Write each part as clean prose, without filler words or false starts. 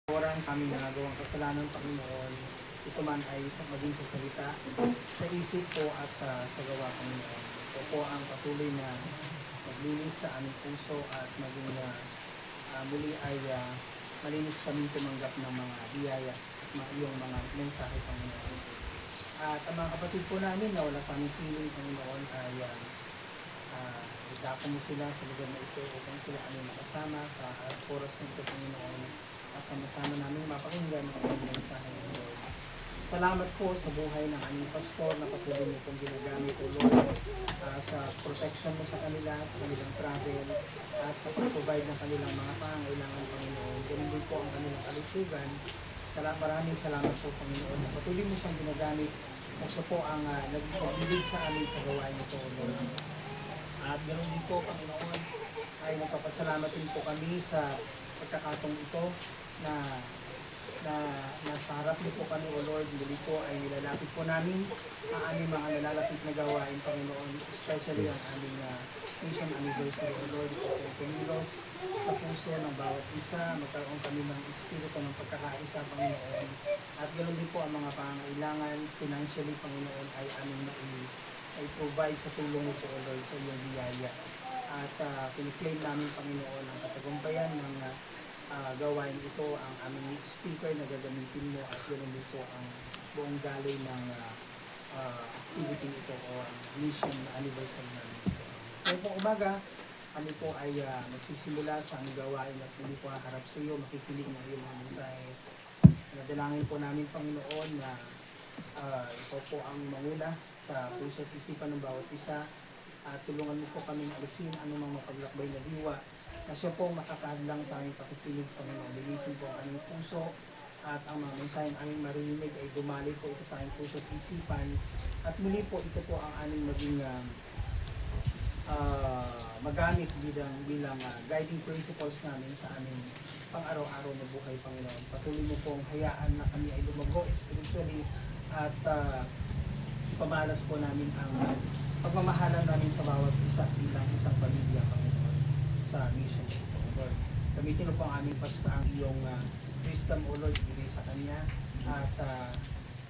Orang sa aming nagawang kasalanan, Panginoon, ito man ay maging sa salita, sa isip po at sa gawa, Panginoon. Ito po ang patuloy na maglinis sa aming puso at maging muli ay malinis kami tumanggap ng mga biyaya at iyong mga mensahe, Panginoon. At ang mga kapatid po namin na wala sa aming piling, Panginoon, ay idako mo sila sa lugar na ito upang sila aming makasama sa oras na ito, Panginoon, at sama-sama namin mapakinggan ang aming mensahe ng Lord. Salamat po sa buhay ng aming pastor na patuloy mo pong ginagamit, O Lord, sa protection mo sa kanila, sa kanilang travel, at sa pag-provide ng kanilang mga pangangailangan, Panginoon. Ganun din po ang kanilang kalusugan. Maraming salamat po, Panginoon, na patuloy mo siyang ginagamit kasi po ang nagpapabilig sa amin sa gawain nito, O Lord. At ganoon din po, Panginoon, ay nagpapasalamat din po kami sa pagkakataong ito na nasa harap niyo po kami, O Lord. Muli po ay nilalapit po namin ang aming mga nalalapit na gawain, Panginoon, especially ang aming mission anniversary, O Lord. Ito po kumilos sa puso ng bawat isa, magkaroon kami ng espiritu ng pagkakaisa, Panginoon. At ganoon din po ang mga pangangailangan financially, Panginoon, ay aming provide sa tulong mo po, O Lord, sa iyong biyaya. At piniklaim namin, Panginoon, ang katagumpayan ng gawain ito, ang aming speaker na gagamitin mo, at ganoon din po ang buong daloy ng activity ito o mission anniversary namin ito. Ngayon po umaga, kami po ay magsisimula sa aming gawain at hindi po haharap sa iyo, makikinig ng iyong mga mensahe. Nadalangin po namin, Panginoon, na ito po ang manguna sa puso at isipan ng bawat isa. At tulungan mo po kaming alisin anumang mapaglakbay na diwa na siya po makakahadlang sa aming pakikinig, Panginoon. Linisin po ang aming puso at ang mga mensaheng aming marinig ay dumali po ito sa aming puso at isipan. At muli po ito po ang aming maging magamit bilang guiding principles namin sa aming pang-araw-araw na buhay, Panginoon. Patuloy mo pong hayaan na kami ay lumago spiritually at pamalas po namin ang pagmamahalan namin sa bawat isa bilang isang pamilya, Panginoon, sa mission ito, Lord. Gamitin mo po ang aming pastor ang iyong wisdom, O Lord, ibigay sa kanya at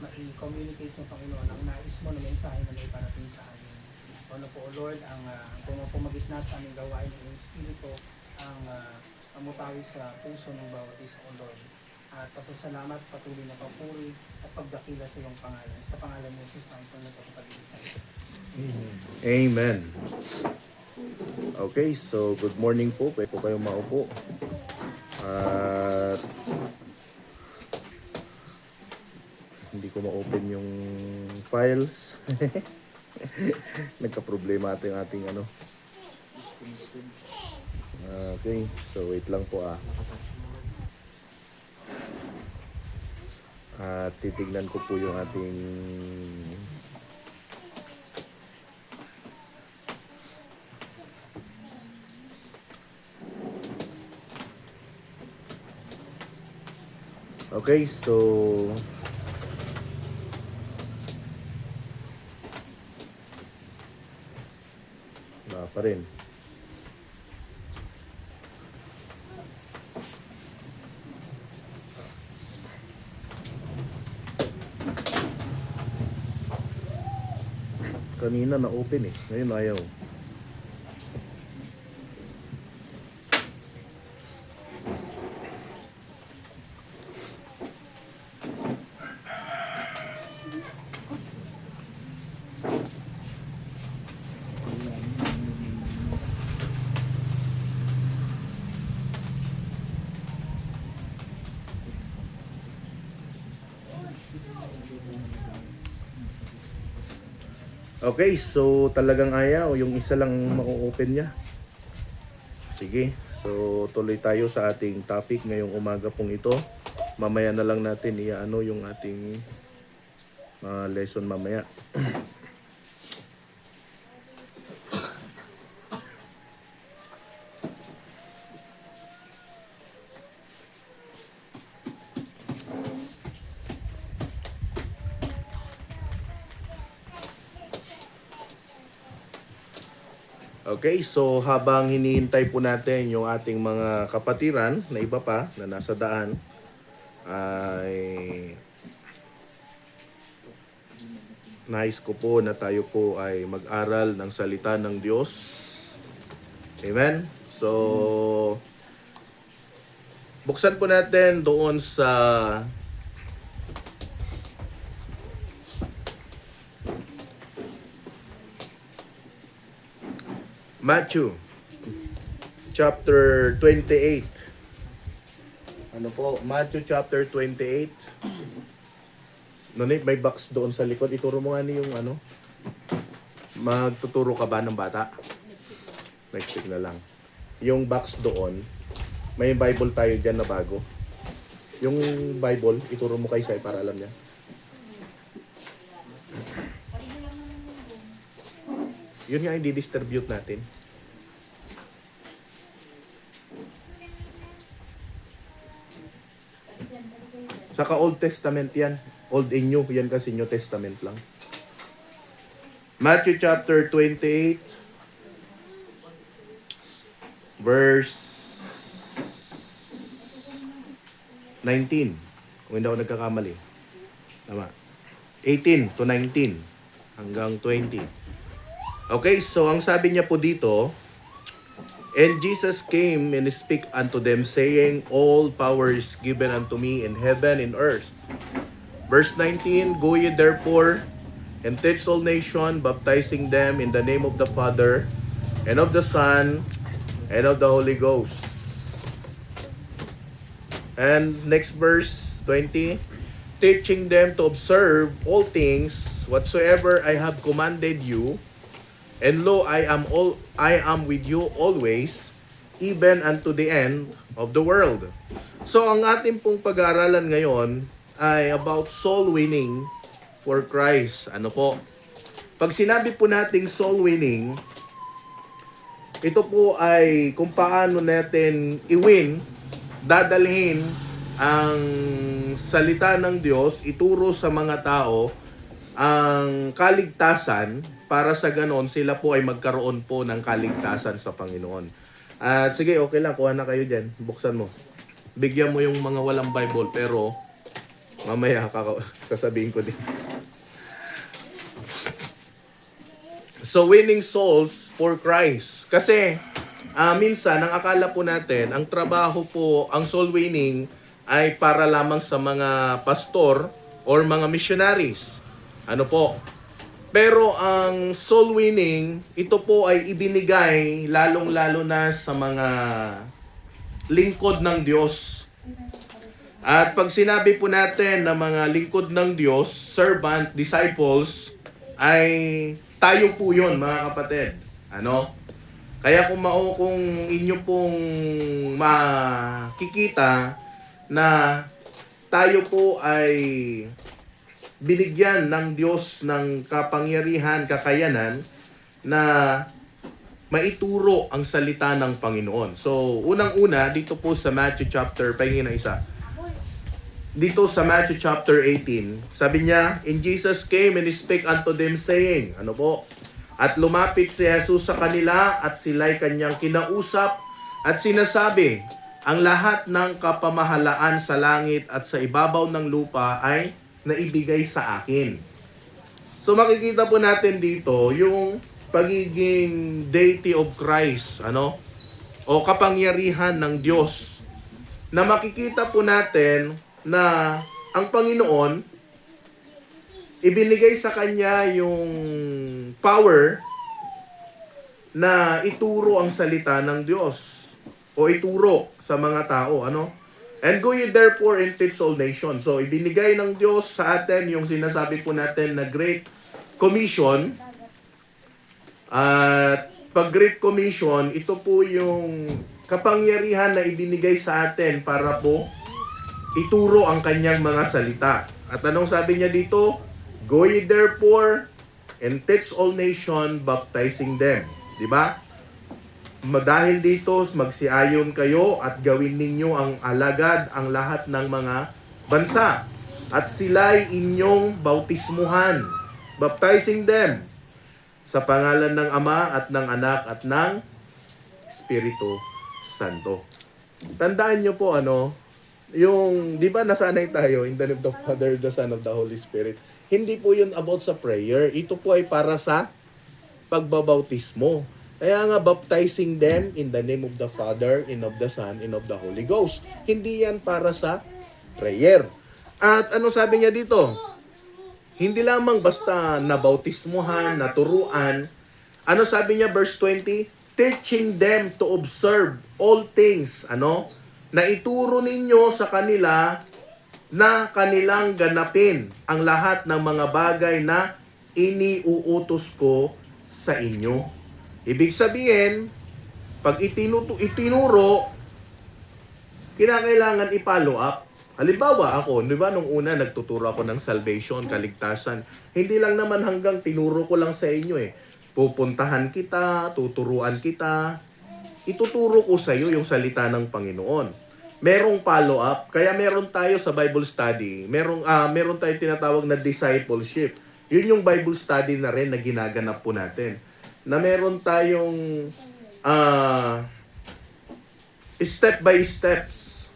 ma-communicate sa Panginoon ang nais mo na mensahe na may parating sa amin. Ano po, O Lord, ang pumapumagitna sa aming gawain ng Espiritu, ang amutawi sa puso ng bawat isa, O Lord. At pasasalamat, patuloy na papuri at pagdakila sa iyong pangalan. Sa pangalan ng Jesus, ang pagpapalitan. Amen. Okay, so good morning po. Pwede po kayong maupo. At hindi ko ma-open yung files. Nagka-problema ito yung ating ano. Okay, so wait lang po At titignan ko po yung ating okay, so wala pa rin. Kanina na-open ngayon ayaw. Okay, so talagang ayaw. Yung isa lang ma-open niya. Sige, so tuloy tayo sa ating topic ngayong umaga pong ito. Mamaya na lang natin iaano yung ating lesson mamaya. Okay, so habang hinihintay po natin yung ating mga kapatiran na iba pa na nasa daan, ay nais ko po na tayo po ay mag-aral ng salita ng Diyos. Amen? So, buksan po natin doon sa Matthew chapter 28. Ano po? Matthew chapter 28. Ngunit may box doon sa likod. Ituro mo nga yung ano. Magtuturo ka ba ng bata? Next week na lang. Yung box doon, may Bible tayo dyan na bago. Yung Bible, ituro mo kay Sai para alam niya. Yun nga, i-distribute natin. Saka Old Testament yan. Old and New. Yan kasi New Testament lang. Matthew chapter 28 verse 19. Kung hindi ako nagkakamali. Tama. 18 to 19 hanggang 20. Okay, so ang sabi niya po dito, and Jesus came and spake unto them, saying, all power is given unto me in heaven and earth. Verse 19, go ye therefore and teach all nations, baptizing them in the name of the Father, and of the Son, and of the Holy Ghost. And next verse, 20, teaching them to observe all things whatsoever I have commanded you, and lo, I am with you always, even unto the end of the world. So ang ating pong pag-aaralan ngayon ay about soul winning for Christ. Ano po? Pag sinabi po nating soul winning, ito po ay kung paano natin i-win, dadalhin ang salita ng Diyos, ituro sa mga tao ang kaligtasan para sa ganon sila po ay magkaroon po ng kaligtasan sa Panginoon. At sige, okay lang, kuha na kayo dyan. Buksan mo. Bigyan mo yung mga walang Bible, pero mamaya sasabihin ko din. So, winning souls for Christ. Kasi, minsan, ang akala po natin, ang trabaho po, ang soul winning, ay para lamang sa mga pastor or mga missionaries. Ano po? Pero ang soul winning, ito po ay ibinigay lalong-lalo na sa mga lingkod ng Diyos. At pag sinabi po natin na mga lingkod ng Diyos, servant, disciples, ay tayo po yun, mga kapatid. Ano? Kaya kung inyo pong makikita na tayo po ay binigyan ng Diyos ng kapangyarihan, kakayanan na maituro ang salita ng Panginoon. So, unang-una, dito po sa Matthew chapter, pahingin na isa. Dito sa Matthew chapter 18, sabi niya, and Jesus came and spake unto them saying, ano po? At lumapit si Jesus sa kanila at sila'y kanyang kinausap at sinasabi, ang lahat ng kapamahalaan sa langit at sa ibabaw ng lupa ay naibigay sa akin. So makikita po natin dito yung pagiging deity of Christ, ano? O kapangyarihan ng Diyos. Na makikita po natin na ang Panginoon ibinigay sa kanya yung power na ituro ang salita ng Diyos o ituro sa mga tao, ano? And go ye therefore and teach all nations. So ibinigay ng Diyos sa atin yung sinasabi po natin na Great Commission. At pag Great Commission, ito po yung kapangyarihan na ibinigay sa atin para po ituro ang kanyang mga salita. At anong sabi niya dito? Go ye therefore and teach all nations, baptizing them. Diba? Dahil dito, magsiayon kayo at gawin ninyo ang alagad ang lahat ng mga bansa. At sila'y inyong bautismuhan, baptizing them sa pangalan ng Ama at ng Anak at ng Espiritu Santo. Tandaan nyo po, ano, Yung, di ba nasanay tayo, in the name of the Father, the Son, of the Holy Spirit. Hindi po yun about sa prayer. Ito po ay para sa pagbabautismo. Kaya nga, baptizing them in the name of the Father, and of the Son, and of the Holy Ghost. Hindi yan para sa prayer. At ano sabi niya dito? Hindi lamang basta nabautismuhan, naturuan. Ano sabi niya, verse 20? Teaching them to observe all things. Ano? Na ituro ninyo sa kanila na kanilang ganapin ang lahat ng mga bagay na iniuutos ko sa inyo. Ibig sabihin, pag itinuro, kinakailangan i-follow up. Halimbawa ako, di ba nung una nagtuturo ako ng salvation, kaligtasan. Hindi lang naman hanggang tinuro ko lang sa inyo eh. Pupuntahan kita, tuturuan kita, ituturo ko sa iyo yung salita ng Panginoon. Merong follow-up, kaya meron tayo sa Bible study, meron tayong tinatawag na discipleship. Yun yung Bible study na rin na ginaganap po natin. Na meron tayong step by steps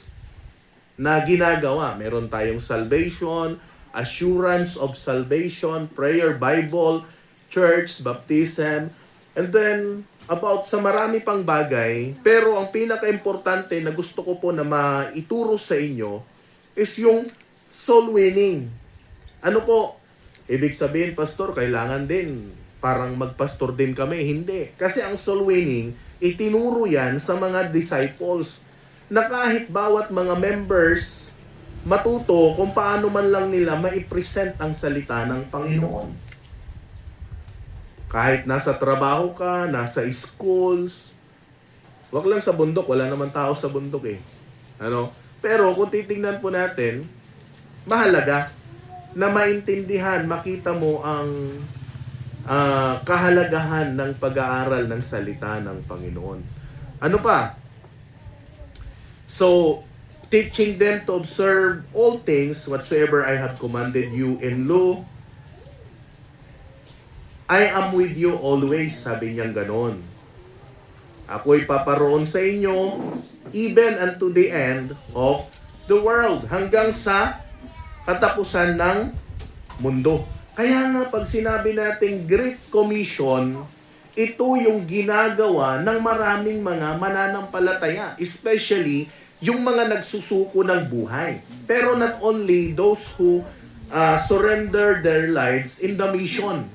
na ginagawa. Meron tayong salvation, assurance of salvation, prayer, Bible, church, baptism, and then about sa marami pang bagay. Pero ang pinaka-importante na gusto ko po na maituro sa inyo is yung soul winning. Ano po? Ibig sabihin, pastor, kailangan din parang magpastor din kami. Hindi. Kasi ang soul winning, itinuro yan sa mga disciples na kahit bawat mga members matuto kung paano man lang nila maipresent ang salita ng Panginoon. Kahit nasa trabaho ka, nasa schools, wag lang sa bundok, wala naman tao sa bundok eh. Ano? Pero kung titingnan po natin, mahalaga na maintindihan, makita mo ang kahalagahan ng pag-aaral ng salita ng Panginoon. Ano pa? So, teaching them to observe all things whatsoever I have commanded you, and lo, I am with you always, sabi niyang ganon. Ako'y paparoon sa inyo even unto the end of the world, hanggang sa katapusan ng mundo. Kaya nga pag sinabi nating Great Commission, ito yung ginagawa ng maraming mga mananampalataya, especially yung mga nagsusuko ng buhay. Pero not only those who surrender their lives in the mission.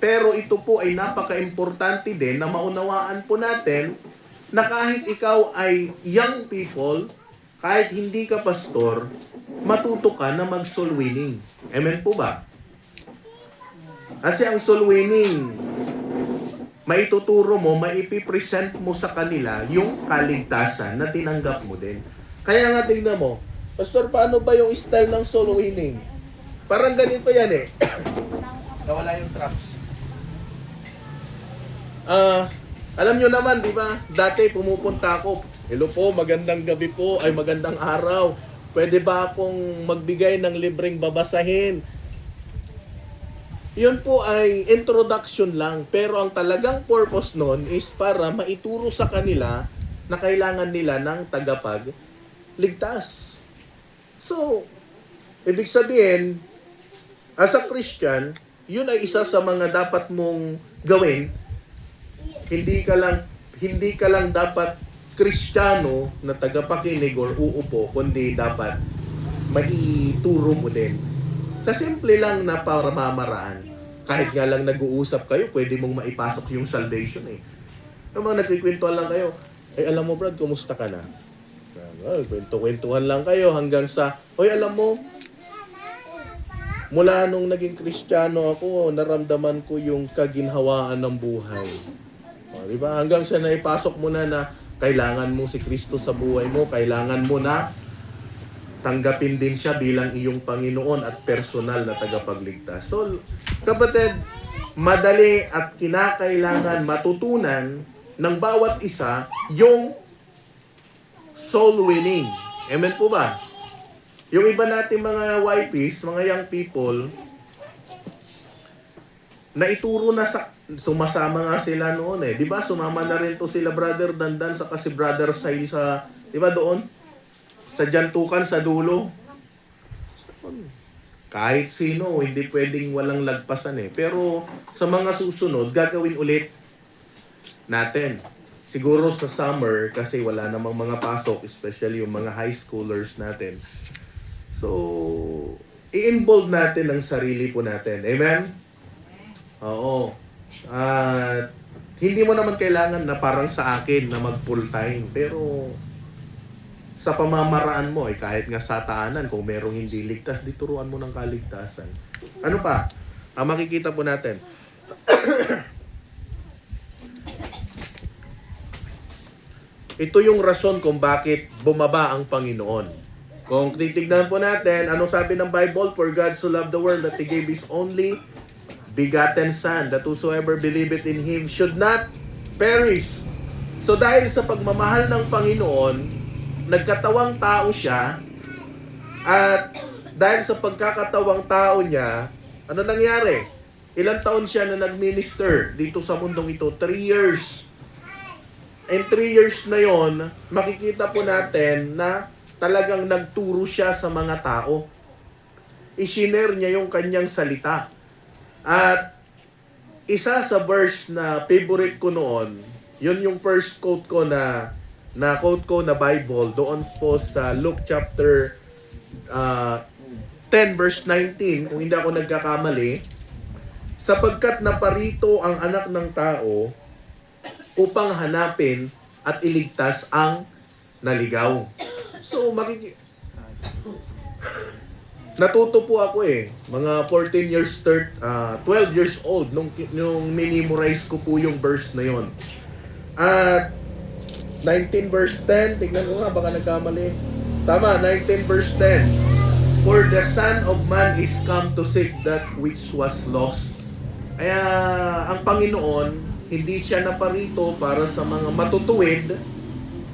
Pero ito po ay napaka-importante din na maunawaan po natin na kahit ikaw ay young people, kahit hindi ka pastor, matuto ka na mag-soul winning. Amen po ba? Kasi ang soul winning, maituturo mo, maipipresent mo sa kanila yung kaligtasan na tinanggap mo din. Kaya nga tingnan mo, pastor, paano ba yung style ng soul winning? Parang ganito yan eh. Nawala yung traps. Alam nyo naman, di ba? Dati pumupunta ako. Hello po, magandang gabi po, ay magandang araw. Pwede ba akong magbigay ng libreng babasahin? Yun po ay introduction lang. Pero ang talagang purpose nun is para maituro sa kanila na kailangan nila ng tagapagligtas. So, ibig sabihin, as a Christian, yun ay isa sa mga dapat mong gawin. Hindi ka lang dapat Kristiyano na tagapakinig or uupo, kundi dapat maituro mo din. Sa simple lang na pamamaraan, kahit nga lang nag-uusap kayo, pwede mong maipasok yung salvation eh. Yung mga nagkikwentuhan lang kayo, ay alam mo Brad, kumusta ka na? Kwento-kwentuhan lang kayo hanggang sa, oy alam mo, mula nung naging Kristiyano ako, naramdaman ko yung kaginhawaan ng buhay. Diba? Hanggang sa naipasok mo na kailangan mo si Kristo sa buhay mo, kailangan mo na tanggapin din siya bilang iyong Panginoon at personal na tagapagligtas. So, kapatid, madali at kinakailangan matutunan ng bawat isa yung soul winning. Amen po ba? Yung iba natin mga YPs, mga young people, na ituro na sumasama nga sila noon eh. 'Di ba? Sumama na rin to sila Brother Dandan sa kasi Brother Sai sa 'di ba doon? sa jantukan sa dulo. Kahit sino, hindi pwedeng walang lagpasan eh. Pero sa mga susunod, gagawin ulit natin. Siguro sa summer, kasi wala namang mga pasok, especially yung mga high schoolers natin. So, i-involve natin ang sarili po natin. Amen? Oo. At hindi mo naman kailangan na parang sa akin na mag full time. Pero sa pamamaraan mo, kahit nga sa taanan, kung merong hindi ligtas, di turuan mo ng kaligtasan. Ano pa? Ang makikita po natin. Ito yung rason kung bakit bumaba ang Panginoon. Kung titignan po natin, ano sabi ng Bible? For God so loved the world that He gave His only begotten Son, that whosoever believeth in Him should not perish. So dahil sa pagmamahal ng Panginoon, nagkatawang tao siya, at dahil sa pagkakatawang tao niya, ano nangyari? Ilang taon siya na nag-minister dito sa mundong ito? 3 years. And 3 years na yon, makikita po natin na talagang nagturo siya sa mga tao. I-share niya yung kanyang salita. At isa sa verse na favorite ko noon, yun yung first quote ko na quote ko na Bible doon po sa Luke chapter 10 verse 19, kung hindi ako nagkakamali, sapagkat naparito ang anak ng tao upang hanapin at iligtas ang naligaw. So natuto po ako mga 14 years 12 years old nung minimorize ko po yung verse na yon. At 19 verse 10, tignan ko nga, baka nagkamali. Tama, 19 verse 10. For the Son of Man is come to seek that which was lost. Kaya, ang Panginoon, hindi siya naparito para sa mga matutuwid,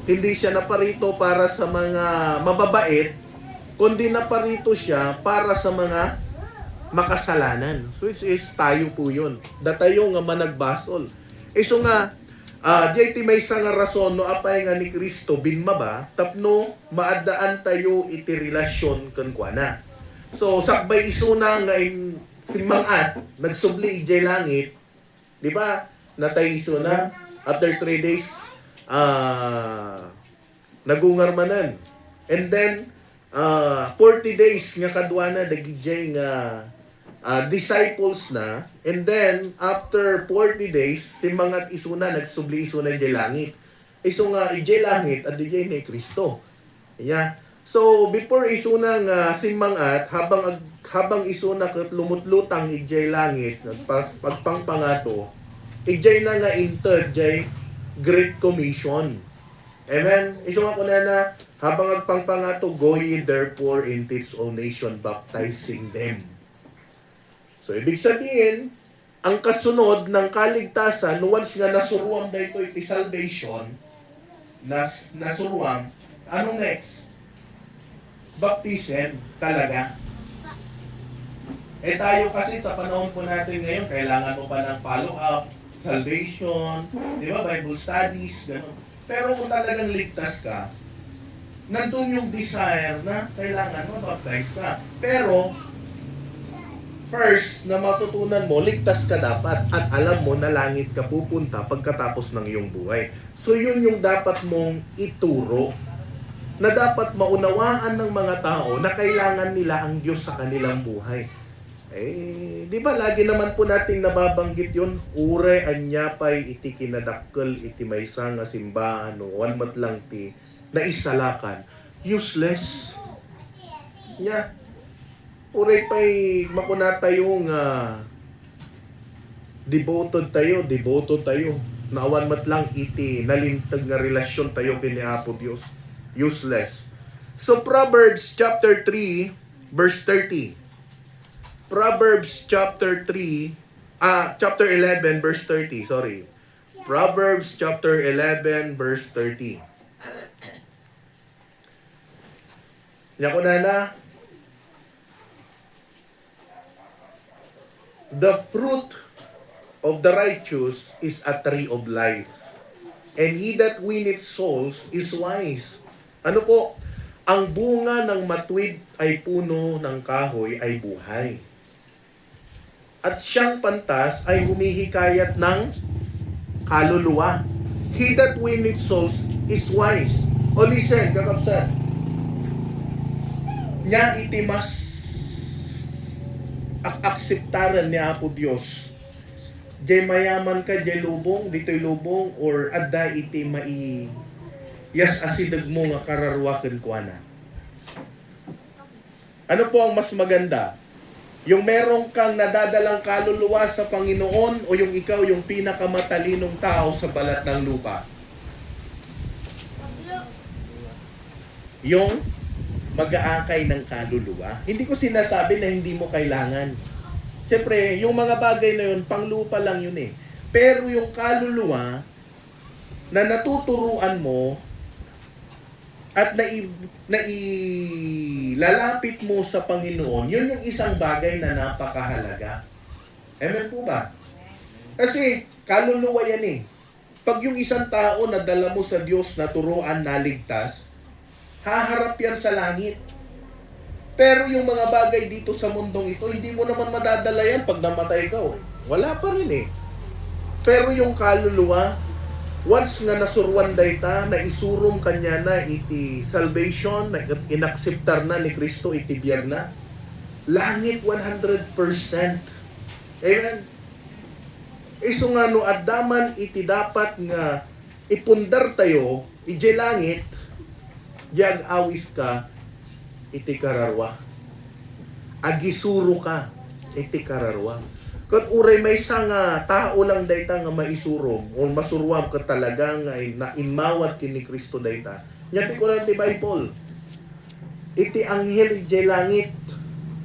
hindi siya naparito para sa mga mababait, kundi naparito siya para sa mga makasalanan. Which is tayo po yun. Datayo nga managbasol. So nga, JT may nga rason no apay nga ni Kristo binmaba tapno maadaan tayo iti relasyon kan kuana. So sakbay isuna nga simmangat nagsubli ijay langit, di ba? Natay isuna after 3 days nagungarmanan. And then 40 days nga kadwana dagijay nga disciples na, and then after 40 days si mangat isuna nagsubli isuna ijay langit. Iso nga ijay langit at ijay ni Kristo. Yeah. So before isuna nga si mangat habang isuna ket lumutlutang ijay langit pagpangpangato ijay na nga entered jay Great Commission. Amen. Iso nga kunana habang agpangpangato, go ye therefore and teach all nation, baptizing them. So, ibig sabihin, ang kasunod ng kaligtasan, once nga nasuruam dito iti salvation, nasuruam, anong next? Baptism, talaga. Tayo kasi sa panahon po natin ngayon, kailangan mo pa ng follow-up, salvation, di ba, Bible studies, gano'n. Pero kung talagang ligtas ka, nandun yung desire na kailangan mo baptize ka. Pero, first na matutunan mo, ligtas ka dapat at alam mo na langit ka pupunta pagkatapos ng iyong buhay. So yun yung dapat mong ituro, na dapat maunawaan ng mga tao na kailangan nila ang Diyos sa kanilang buhay. Di ba lagi naman po nating nababanggit yun, ure anyapay iti kinadakkel iti maysa nga simbahan no one matlang ti naisalakan. Useless. Yeah. Uray pa'y makunata yung devoted tayo. Naawan matlang iti nalintag nga relasyon tayo kini Apo Dios. Useless. So Proverbs chapter 3 verse 30. Proverbs chapter 11 verse 30, sorry. Proverbs chapter 11 verse 30. Yan ko na. The fruit of the righteous is a tree of life, and he that winneth souls is wise. Ano po? ang bunga ng matuwid ay puno ng kahoy ay buhay. At siyang pantas ay humihikayat ng kaluluwa. He that winneth souls is wise. O listen, kakabsat. Nya iti mas akseptaran ni Apo Dios. Jay mayaman ka, jay lubong, dito'y lubong, or adda iti yas asidag mo nga kararwakin ko na. Ano po ang mas maganda? Yung merong kang nadadalang kaluluwa sa Panginoon o yung ikaw yung pinakamatalinong tao sa balat ng lupa? Yung mag-aakay ng kaluluwa. Hindi ko sinasabi na hindi mo kailangan. Siyempre, yung mga bagay na yun, panglupa lang yun eh. Pero yung kaluluwa na natuturuan mo at nailalapit mo sa Panginoon, yun yung isang bagay na napakahalaga. Amen po ba? Kasi kaluluwa yan eh. Pag yung isang tao na dala mo sa Diyos na turuan, naligtas, haharap yan sa langit. Pero yung mga bagay dito sa mundong ito, hindi mo naman madadala yan pag namatay ka. Wala pa rin eh. Pero yung kaluluwa, once nga nasurwan dayta, na isurum kanya na iti salvation, na inakseptar na ni Kristo iti biyag na, langit 100%. Amen? Iso nga no, addaman iti dapat nga ipundar tayo, iti langit, diag awis ka, iti kararwa. Agisuro ka, iti kararwa. Kat uray may isang tao lang dayta nga maisurom o masuruam ka talaga nga nainmawat kini Kristo dayta. Nyati ko lang ti Bible. Iti anghel iti langit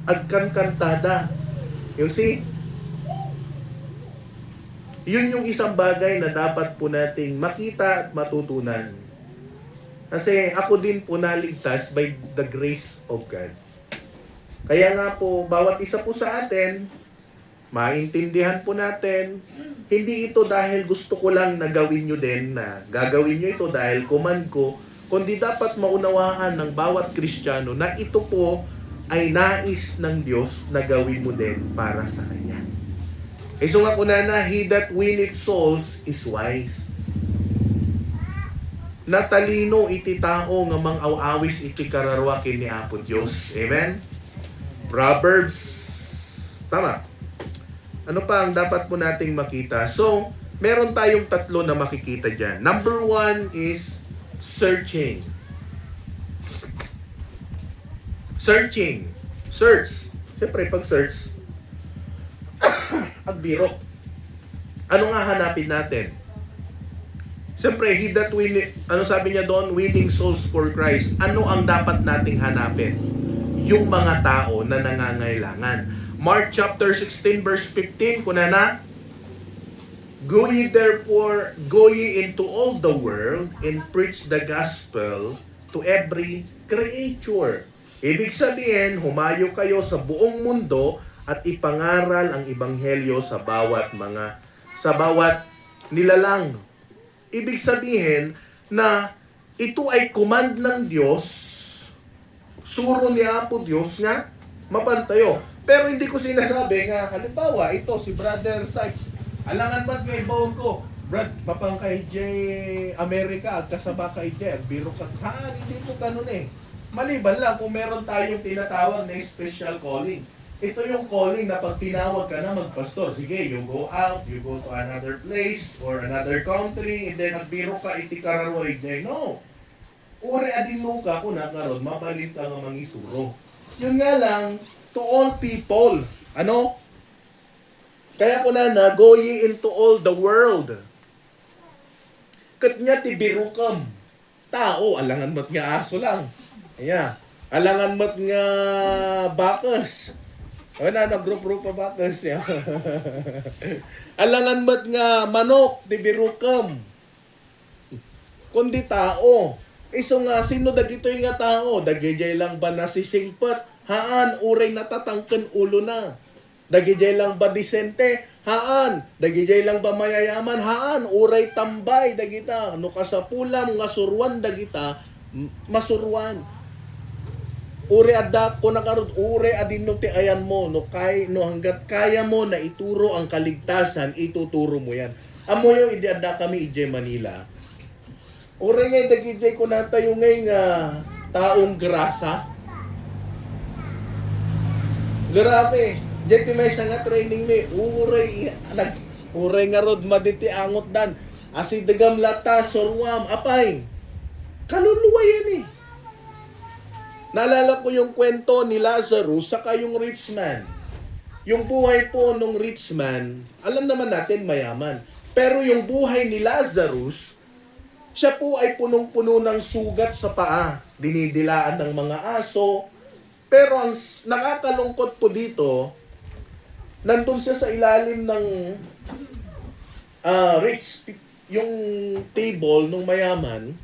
agkankantada. You see? Yun yung isang bagay na dapat po nating makita at matutunan. Kasi ako din po naligtas by the grace of God. Kaya nga po, bawat isa po sa atin, maintindihan po natin, hindi ito dahil gusto ko lang na gawin nyo din, na gagawin nyo ito dahil command ko, kundi dapat maunawaan ng bawat Kristiyano na ito po ay nais ng Diyos na gawin mo din para sa Kanya. So nga po na, he that winneth souls is wise. Natalino iti tao nga mang-awawis iti kararwa kini Apo Dios. Amen? Proverbs. Tama. Ano pa ang dapat po nating makita? So, meron tayong tatlo na makikita dyan. Number 1 is searching. Searching. Search. Siyempre, pag search, agbiro. Ano nga hanapin natin? Siyempre, he that ano sabi niya doon? Winning souls for Christ. Ano ang dapat nating hanapin? Yung mga tao na nangangailangan. Mark chapter 16 verse 15, kuna na, go ye into all the world and preach the gospel to every creature. Ibig sabihin, humayo kayo sa buong mundo at ipangaral ang ebanghelyo sa bawat nilalang. Ibig sabihin na ito ay command ng Diyos, suro ni Apo Diyos nga mapantayo. Pero hindi ko sinasabi nga, halimbawa, ito si Brother Syke, alangan ba't may bawon ko? Brad, papang kay Jay America, at kasaba kay Jay, biro ka, hindi po ganun eh. Maliban lang kung meron tayong tinatawag na special calling. Ito yung calling na pag tinawag ka na magpastor, sige, you go out, you go to another place or another country, and then nagbiro ka, iti kararoy na no. Uri adin mo ka kung nakaroon, mapalit ka nga mangisuro. Yun nga lang, to all people. Ano? Kaya ko na go ye into all the world. Kat niya ti birukam. Tao, alangan mat nga aso lang. Ayan. Alangan mat nga bakas. O na, nag-group pa bakas. Alangan mat nga manok, ti birukam. Kundi tao. Iso nga, sino dagitoy nga tao? Dagijay lang ba nasisingpat? Haan, uray natatangken ulo na. Dagijay lang ba disente? Haan, dagijay lang ba mayayaman? Haan, uray tambay dagita. No kasapulam nga surwan dagita, masurwan. Uri adda ko nakarod, uri adin no ti ayan mo, no, hanggat kaya mo na ituro ang kaligtasan, ituturo mo yan. Amo yung idi adda kami ije Manila. Uri nga dagijay ko na tayo ngay nga taong grasa. Grabe. Diyan may isa nga training ni uray nga rod maditi angot dan. Asi dagam lata sorwam apay. Kaluluwa yan eh. Naalala ko yung kwento ni Lazarus saka yung rich man. Yung buhay po nung rich man, alam naman natin mayaman. Pero yung buhay ni Lazarus, siya po ay punong-puno ng sugat sa paa. Dinidilaan ng mga aso. Pero ang nakakalungkot po dito, nandun siya sa ilalim ng yung table ng mayaman.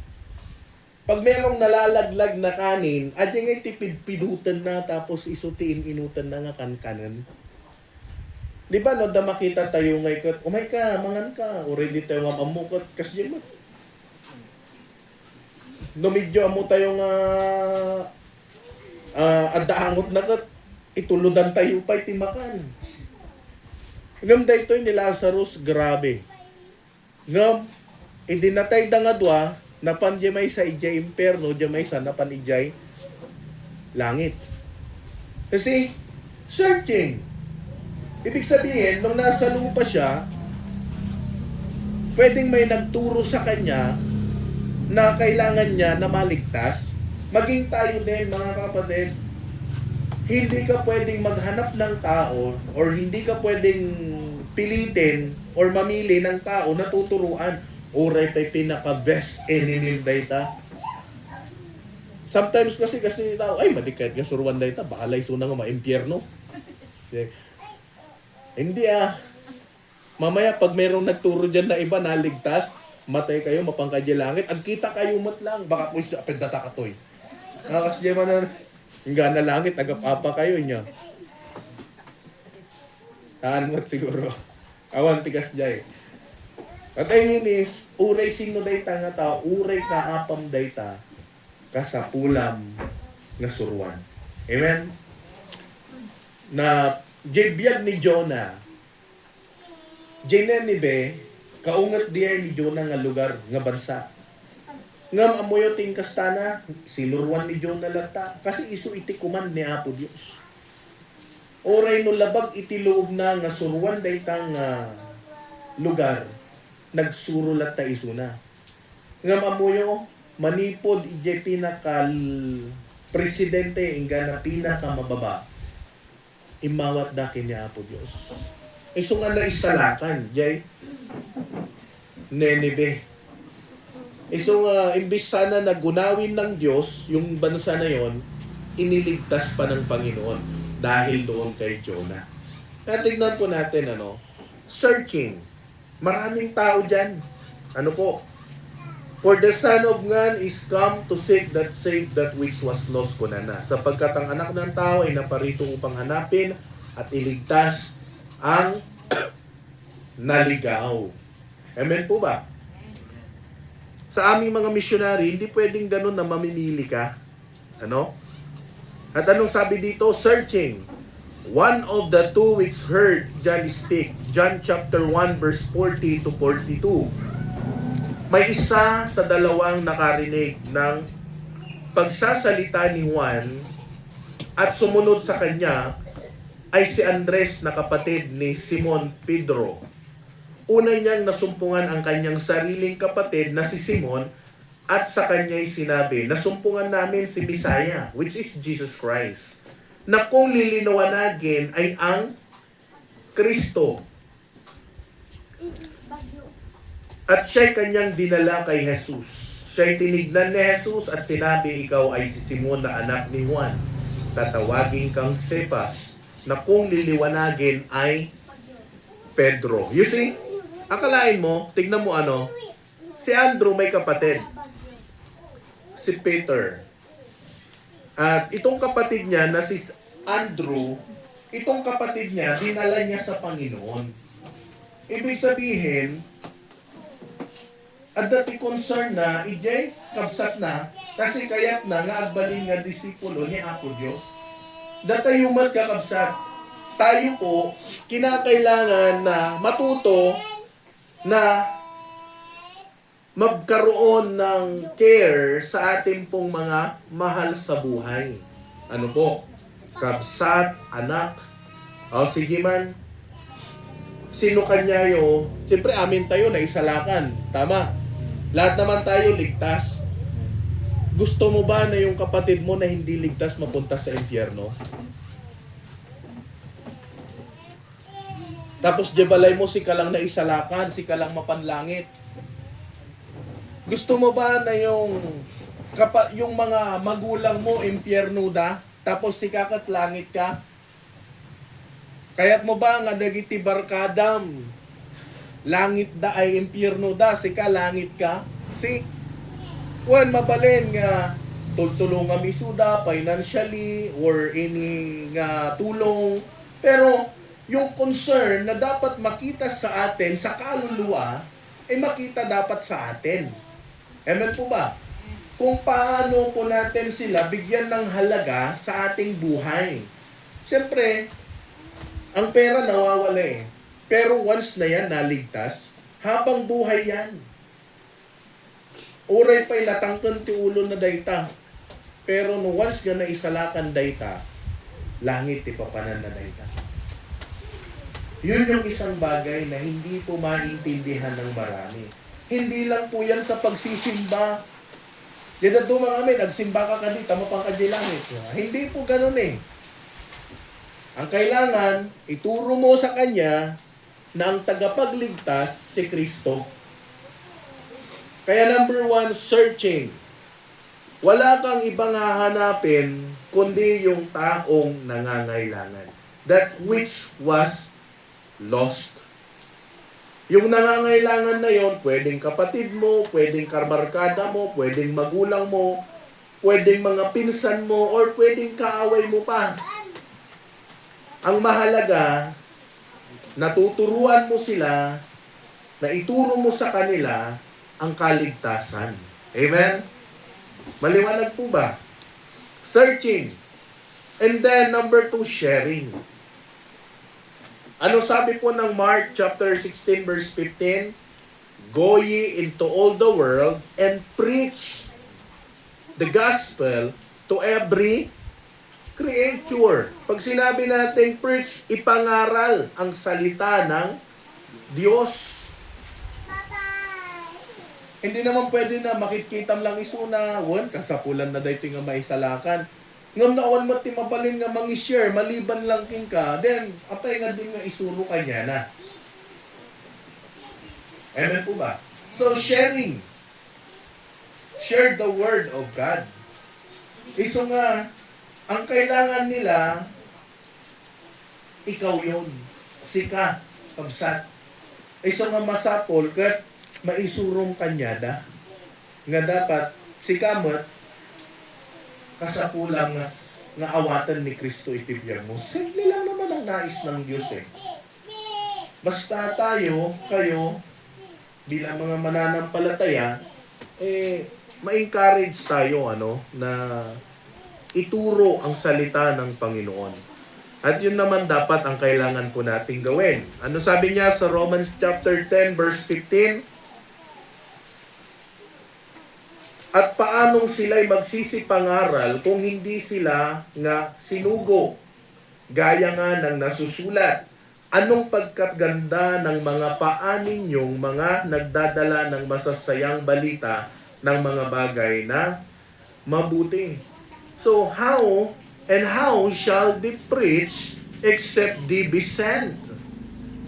Pag merong nalalaglag na kanin, adyan ngay tipid-pidutan na tapos isutiin inutan na nga kankanan. Di ba no, da makita tayo ngay kat, umay ka, mangan ka, already tayo nga mamukot, kasi mo. No medyo amo tayo nga adaangot na kat, ituludan tayo pa itimakan. Ngam da ito ni Lazarus, grabe. Ngam, idinatay da nga dwa, napan may sa ijay imperno, may sa napan ijay langit. Kasi, searching. Ibig sabihin, nung nasa lupa siya, pwedeng may nagturo sa kanya na kailangan niya na maligtas. Maging tayo din, mga kapatid, hindi ka pwedeng maghanap ng tao or hindi ka pwedeng pilitin or mamili ng tao na tuturuan. Oray tayo pinaka-best enemy data. Sometimes kasi tao, ay, madikait nga suruan data, bahalay suna nga ma-impyerno. Hindi Mamaya, pag mayroong nagturo dyan na iba, naligtas, matay kayo, mapangkadya langit, agkita kayo mat lang, baka po isya, apendata ka to'y. Nakasya man na, hingga na langit, nagapapa kayo niya. Taan mo't siguro. Awan tigas jay. At I mean is, uray sino dayta nga tao, uray kaapam dayta, kasapulam nga suruan. Amen? Na, biyag ni Jonah, Nineveh, kaungat diya ni Jonah nga lugar, nga bansa. Ngam amoyo ting kastana, silurwan ni Jonah lata, kasi isu iti kuman ni Apo Dios. Oray no labag iti loob na nga suruan daytang lugar, nagsuro lata isuna. Ngam amoyo, manipod ije pinakal presidente inga na pinakamababa, imawat dakin ni Apo Dios. Iso nga na isalakan, jay Nineveh. Iso nga, imbis sana nagunawin ng Diyos, yung bansa na yon, iniligtas pa ng Panginoon dahil doon kay Jonah. Tignan po natin, searching. Maraming tao dyan. Ano po? For the Son of Man is come to seek that save that which was lost ko na. Sapagkat ang anak ng tao ay naparito upang hanapin at iligtas ang naligaw. Amen po ba? Sa aming mga missionary, hindi pwedeng ganun na mamimili ka. Ano? At anong sabi dito? Searching. One of the two which heard John speak. John chapter 1 verse 40 to 42. May isa sa dalawang nakarinig ng pagsasalita ni Juan at sumunod sa kanya ay si Andres na kapatid ni Simon Pedro. Una niyang nasumpungan ang kanyang sariling kapatid na si Simon at sa kanya'y sinabi, nasumpungan namin si Messiah, which is Jesus Christ, na kung lilinawanagin ay ang Kristo. At siya'y kanyang dinala kay Jesus. Siya'y tinignan ni Jesus at sinabi, ikaw ay si Simon na anak ni Juan. Tatawagin kang Cephas, na kung liliwanagin ay Pedro. You see? Akalain mo, tignan mo si Andrew may kapatid. Si Peter. At itong kapatid niya na si Andrew, itong kapatid niya, dinala niya sa Panginoon. Ibig sabihin, at dati concern na, ijay, kabsat na, kasi kaya't na nga agbalin nga disipulo ni Apo Diyos. Datayumat ka kabsat. Tayo po, kinakailangan na matuto na magkaroon ng care sa ating pong mga mahal sa buhay. Ano po? Kabsat, anak. O sige man, sino kanyayo? Siyempre amin tayo na isalakan. Tama. Lahat naman tayo ligtas. Gusto mo ba na yung kapatid mo na hindi ligtas mapunta sa impyerno? Tapos jebalay mo si ka lang na isalakan, si ka lang mapanlangit. Gusto mo ba na yung mga magulang mo impyerno da, tapos si kakat langit ka? Kaya't mo ba nga dagiti barkadam, langit da ay impyerno da, si ka langit ka? Si Juan mabalin nga tultulungan isuda financially or any nga tulong, pero yung concern na dapat makita sa atin sa kaluluwa ay makita dapat sa atin. Amen po ba? Kung paano po natin sila bigyan ng halaga sa ating buhay. Siyempre, ang pera nawawala eh. Pero once na yan naligtas, habang buhay yan. Uray pa'y latangkan ti ulo na dayta. Pero no once nga naisalakan dayta, langit ti papanan na dayta. Yun yung isang bagay na hindi po maintindihan ng marami. Hindi lang po yan sa pagsisimba. Dito mga amin, nagsimba ka kanita, mapang langit. Hindi po ganun eh. Ang kailangan, ituro mo sa Kanya na ang tagapagligtas si Kristo. Kaya number 1, searching. Wala kang ibang hahanapin kundi yung taong nangangailangan. That which was lost. Yung nangangailangan na yon, pwedeng kapatid mo, pwedeng kabarkada mo, pwedeng magulang mo, pwedeng mga pinsan mo, or pwedeng kaaway mo pa. Ang mahalaga, natuturuan mo sila, na ituro mo sa kanila ang kaligtasan. Amen? Maliwanag po ba? Searching. And then, number 2, sharing. Ano sabi po ng Mark chapter 16 verse 15? Go ye into all the world and preach the gospel to every creature. Pag sinabi natin preach, ipangaral ang salita ng Diyos. Hindi naman pwede na makitkitam lang isuna, kasapulan na dahito nga maisalakan. Ngam naon mo ti mabalin nga mangi-share, maliban lang king ka, then apay nga din nga isuro kanya na. Amen po ba? So sharing. Share the word of God. Iso nga, ang kailangan nila, ikaw yun. Sika, pabsat. Iso nga masapol, kat maisurong kanya da. Nga dapat, sikamot, kasapulang nga awatan ni Kristo itibiyang mo. Simple lang naman ang nais ng Diyos eh. Basta tayo, kayo, bilang mga mananampalataya, ma-encourage tayo na ituro ang salita ng Panginoon. At yun naman dapat ang kailangan po nating gawin. Ano sabi niya sa Romans chapter 10 verse 15? At paanong sila'y magsisipangaral kung hindi sila nga sinugo? Gaya nga ng nasusulat, anong pagkaganda ng mga paa ninyong mga nagdadala ng masasayang balita ng mga bagay na mabuti? So how shall they preach except they be sent?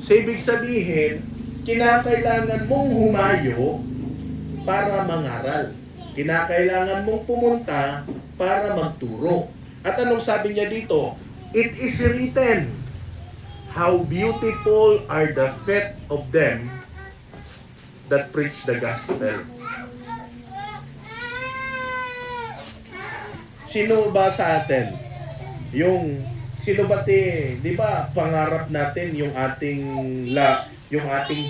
So ibig sabihin, kinakailangan mong humayo para mangaral. Kinakailangan mong pumunta para magturo. At anong sabi niya dito? It is written, how beautiful are the feet of them that preach the gospel. Sino ba sa atin? Sino ba di ba pangarap natin yung ating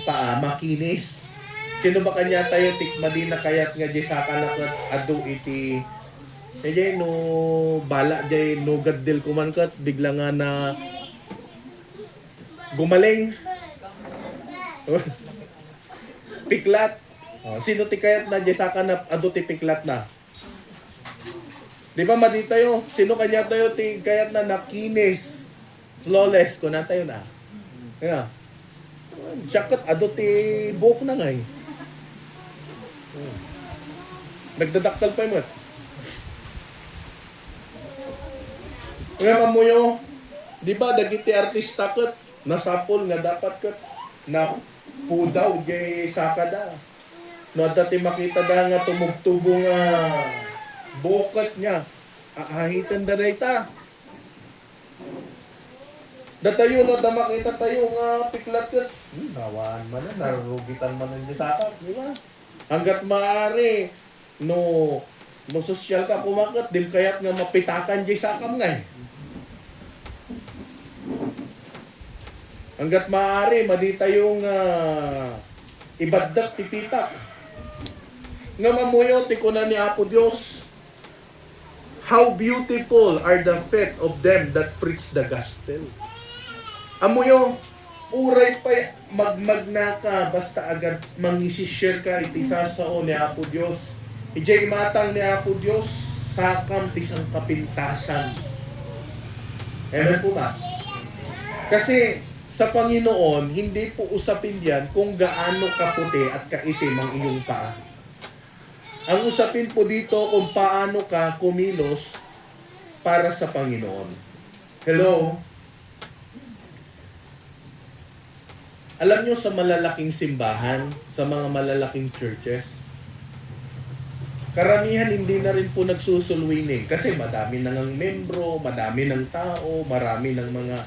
paa makinis? Sino ba kanya tayo tikmadi na kayat nga di saka na adu iti jay no bala jay no gaddil kuman kat bigla nga na gumaling. Piklat. Sino ti kayat na jay saka na adu ti piklat na? Di ba madi tayo? Sino kanya tayo ti kayat na nakinis? Flawless ko na tayo na. Kaya siyakat ado ti buhok na nga eh. Nagdadaktal pa mo. Kaya mamuyo, di ba dagiti artista kat nasapol nga dapat kat na pudaw jay sakada. No dati makita da nga tumugtubo nga bukat niya. Ahitan da reta. Datayo no da makita tayo nga piklat kat. Nawan man na narugitan man ng sakap, di ba? Hanggat maaari no sosyal ka kumakat dim kayat nga mapitakan jay sakam nga eh. Hanggat maaari madi tayong ibaddak ti pitak. Nga mamuyo ti kunan ni Apo Dios. How beautiful are the feet of them that preach the gospel. Amuyo, uray pa magmagna ka basta agad mangisishare ka iti sasao ni Apo Dios. Ijay matang ni Apo Dios sakam tisang kapintasan. Amen po ba? Kasi sa Panginoon, hindi po usapin yan kung gaano kaputi at kaitim ang iyong paa. Ang usapin po dito kung paano ka kumilos para sa Panginoon. Hello? Alam nyo sa malalaking simbahan, sa mga malalaking churches, karamihan hindi na rin po nagsusulwining kasi madami na ng membro, madami ng tao, marami ng mga...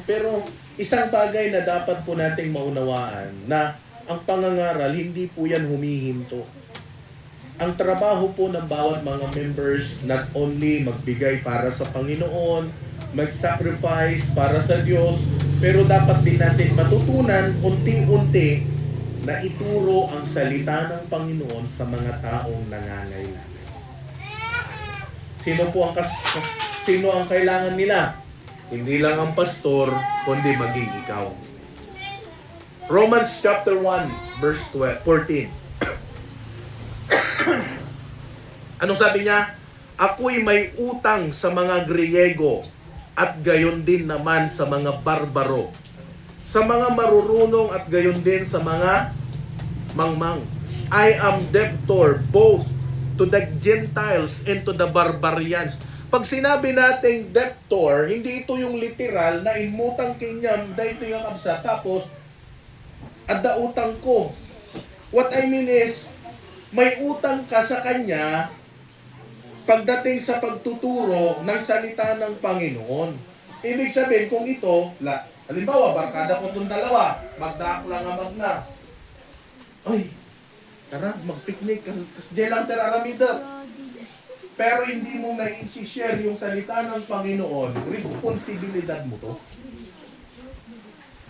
Pero isang bagay na dapat po nating maunawaan na ang pangangaral, hindi po yan humihinto. Ang trabaho po ng bawat mga members, not only magbigay para sa Panginoon, mag-sacrifice para sa Diyos, pero dapat din natin matutunan unti-unti na ituro ang salita ng Panginoon sa mga taong nangangailangan. Sino ang kailangan nila? Hindi lang ang pastor, kundi maging ikaw. Romans chapter 1, verse 14. Anong sabi niya? Ako'y may utang sa mga Griego at gayon din naman sa mga barbaro, sa mga marurunong at gayon din sa mga mangmang. I am debtor both to the Gentiles and to the barbarians. Pag sinabi nating debtor, hindi ito yung literal na imutang kinyam, dahil ito yung absa, tapos ada utang ko. What I mean is, may utang ka sa kanya pagdating sa pagtuturo ng salita ng Panginoon. Ibig sabihin, kung ito, halimbawa, barkada ko itong dalawa, magdaak lang ang magna. Ay, tara, mag-picnic, kasi di lang teraramida. Pero hindi mo na-share yung salita ng Panginoon, responsibilidad mo to.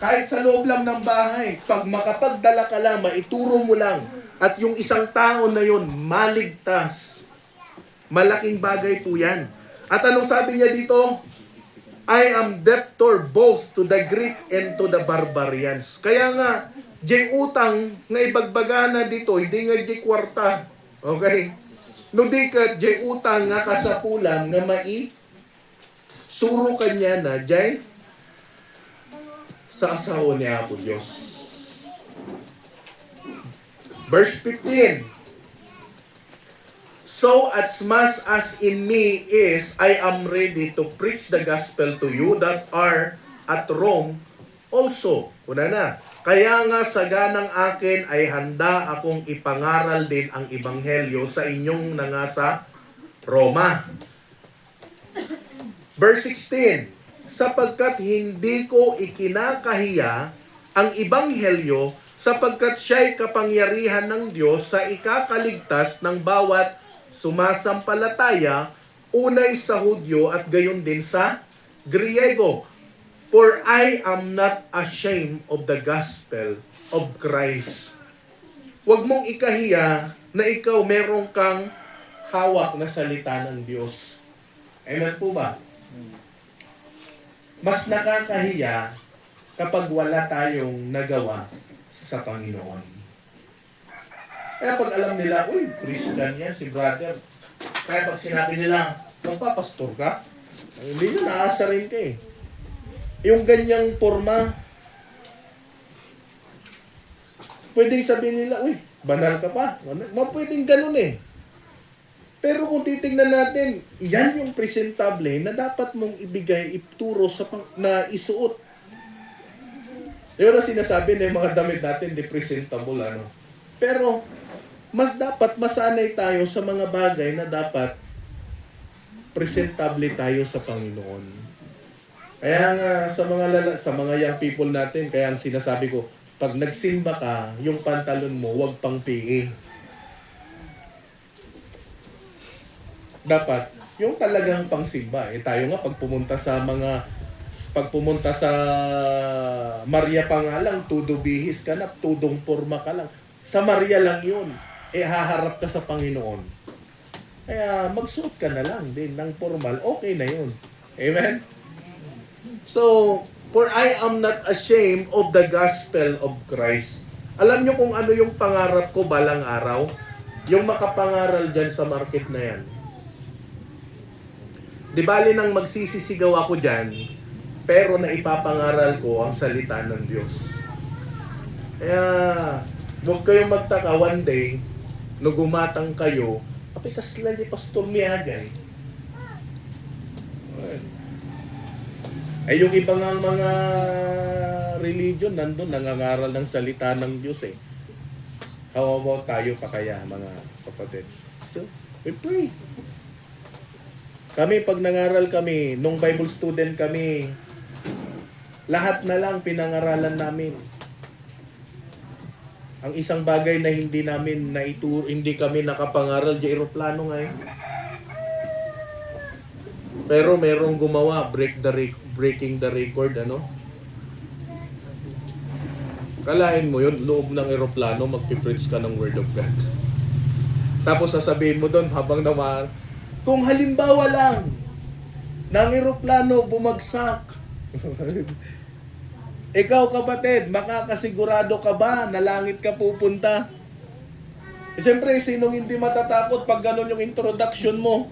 Kahit sa loob lang ng bahay, pag makapagdala ka lang, maituro mo lang, at yung isang tao na yun, maligtas. Malaking bagay po yan. At anong sabi niya dito? I am debtor both to the Greek and to the barbarians. Kaya nga, jay utang na ibagbaga na dito, hindi nga jay kwarta. Okay? No di ka jay utang nga kasapulan nga suro kanya na jay sa asawa ni Apo Diyos. Verse 15. So as much as in me is, I am ready to preach the gospel to you that are at Rome also. Una na. Kaya nga sa ganang akin ay handa akong ipangaral din ang ebanghelyo sa inyong nangasa Roma. Verse 16. Sapagkat hindi ko ikinakahiya ang ebanghelyo sapagkat siya'y kapangyarihan ng Diyos sa ikakaligtas ng bawat sumasampalataya, unay sa Hudyo at gayon din sa Griego. For I am not ashamed of the gospel of Christ. Huwag mong ikahiya na ikaw meron kang hawak na salita ng Diyos. Amen po ba? Mas nakakahiya kapag wala tayong nagawa sa Panginoon. Kaya pag alam nila, uy, Christian yan, si brother. Kaya pag sinabi nila, magpapastor ka? Ay, hindi nyo naasa rin ka eh. Yung ganyang forma, pwedeng sabihin nila, uy, banal ka pa. Pwedeng ganun eh. Pero kung titingnan natin, yan yung presentable na dapat mong ibigay, ituro na isuot. Yun ang sinasabi na yung mga damit natin, di presentable, ano. Pero, masanay tayo sa mga bagay na dapat presentable tayo sa Panginoon. Kaya nga, sa mga young people natin, kaya ang sinasabi ko, pag nagsimba ka, yung pantalon mo, wag pang PE. Dapat, yung talagang pangsimba. Tayo nga, pag pumunta sa Maria pa nga lang, tudo bihis ka na, tudong porma ka lang. Sa Maria lang yun. Haharap ka sa Panginoon. Kaya, magsuot ka na lang din ng formal, okay na yun. Amen? So, for I am not ashamed of the gospel of Christ. Alam nyo kung ano yung pangarap ko balang araw? Yung makapangaral dyan sa market na yan. Di bali nang magsisisigaw ako dyan, pero naipapangaral ko ang salita ng Diyos. Kaya, huwag kayong magtaka one day, no gumatang kayo, apikas lang ni Pastor Miyagay. Ay yung ibang mga religion, nandun, nangangaral ng salita ng Diyos eh. How about tayo pa kaya, mga kapatid? So, we pray. Kami, pag nangaral kami, nung Bible student kami, lahat na lang pinangaralan namin. Ang isang bagay na hindi namin hindi kami nakapangaral, di aeroplano nga eh. Pero merong gumawa, breaking the record, ano? Kalain mo yun, loob ng aeroplano, magpipreach ka ng Word of God. Tapos sasabihin mo doon, habang naman, kung halimbawa lang, ng aeroplano bumagsak, ikaw kapatid, makakasigurado ka ba na langit ka pupunta? Siyempre, sinong hindi matatakot pag ganun yung introduction mo?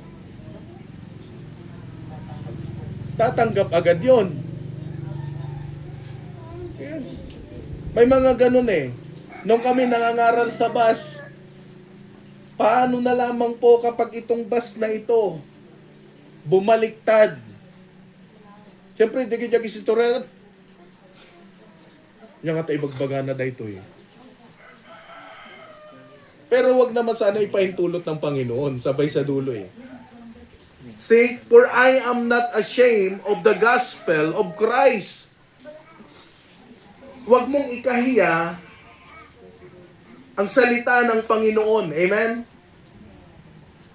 Tatanggap agad yon. Yes. May mga ganun eh. Nung kami nangangaral sa bus, paano na lamang po kapag itong bus na ito bumaliktad? Siyempre, digi-digi si Torel. Yan nga tayo bagbaga na dahito eh. Pero wag naman sana ipahintulot ng Panginoon. Sabay sa dulo eh. See, for I am not ashamed of the gospel of Christ. Wag mong ikahiya ang salita ng Panginoon. Amen?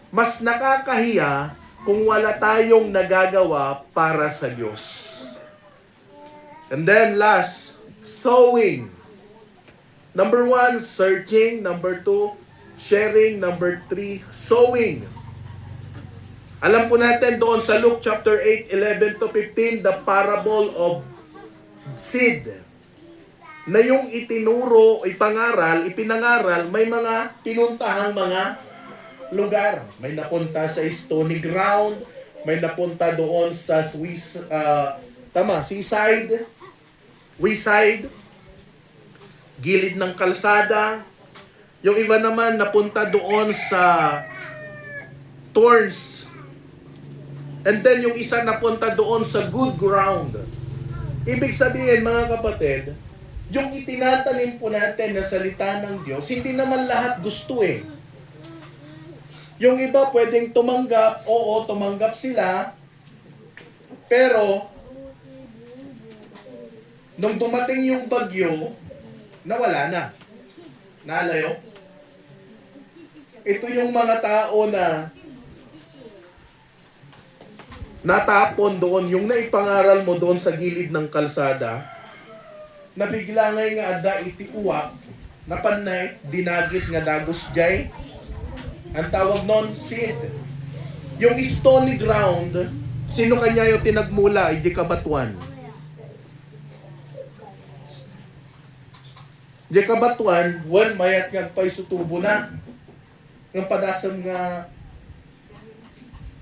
Mas nakakahiya kung wala tayong nagagawa para sa Diyos. And then last, sowing. Number 1, searching. Number 2, sharing. Number 3, sowing. Alam po natin doon sa Luke chapter 8, 11 to 15, the parable of seed. Na yung itinuro, ipinangaral, may mga pinuntahang mga lugar. May napunta sa stony ground, may napunta doon sa seaside, wayside, gilid ng kalsada. Yung iba naman napunta doon sa thorns. And then yung isa napunta doon sa good ground. Ibig sabihin mga kapatid, yung itinatanim po natin na salita ng Diyos, hindi naman lahat gusto eh. Yung iba pwedeng tumanggap, oo, tumanggap sila, pero nung dumating yung bagyo, nawala na. Nalayo. Ito yung mga tao na natapon doon, yung naipangaral mo doon sa gilid ng kalsada, na bigla ngay nga ada iti uwak, napanay, dinagit nga dagos jay. Ang tawag nun, seed. Yung stony ground, sino kanya yung tinagmula, hindi kabatuan. Di kabatuan, wan mayat nga pa'y sutubo na. Ng padasam nga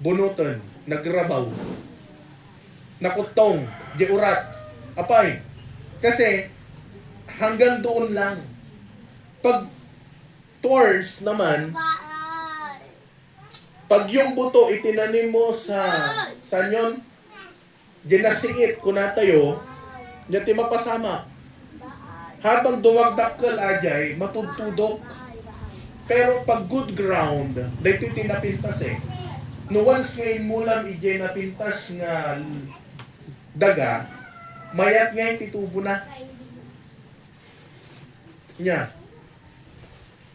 bunutan, nagrabaw, nakutong, di urat, apay. Kasi hanggang doon lang. Pag thorns naman, pag yung buto itinanim mo sa saan yun? Ginasiit ko na tayo, yan ti mapasama. Habang dumagdak ka ajay, matutudok. Pero pag good ground, dito tinapintas eh. No once ngayon mulam ijay napintas nga daga, mayat ngayon titubo na. Nya.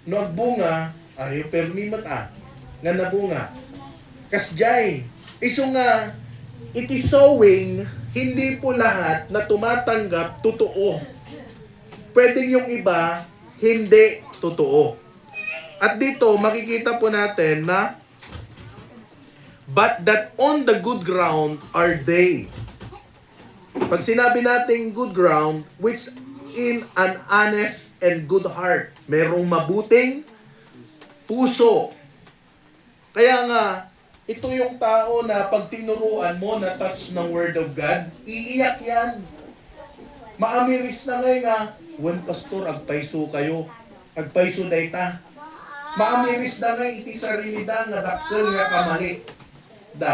No agbunga, ayo permimat nga nabunga. Kasjay, iso nga, it is sowing, hindi po lahat na tumatanggap totoo. Pwedeng yung iba, hindi totoo. At dito, makikita po natin na but that on the good ground are they. Pag sinabi natin good ground, which in an honest and good heart. Merong mabuting puso. Kaya nga, ito yung tao na pag tinuruan mo na touch ng Word of God, iiyak yan. Maamiris na ngayon nga, wan pastor, agpaiso kayo. Agpaiso dayta. Maamiris na ngayon, iti sarili da, nga dakkel nga kamali. Da,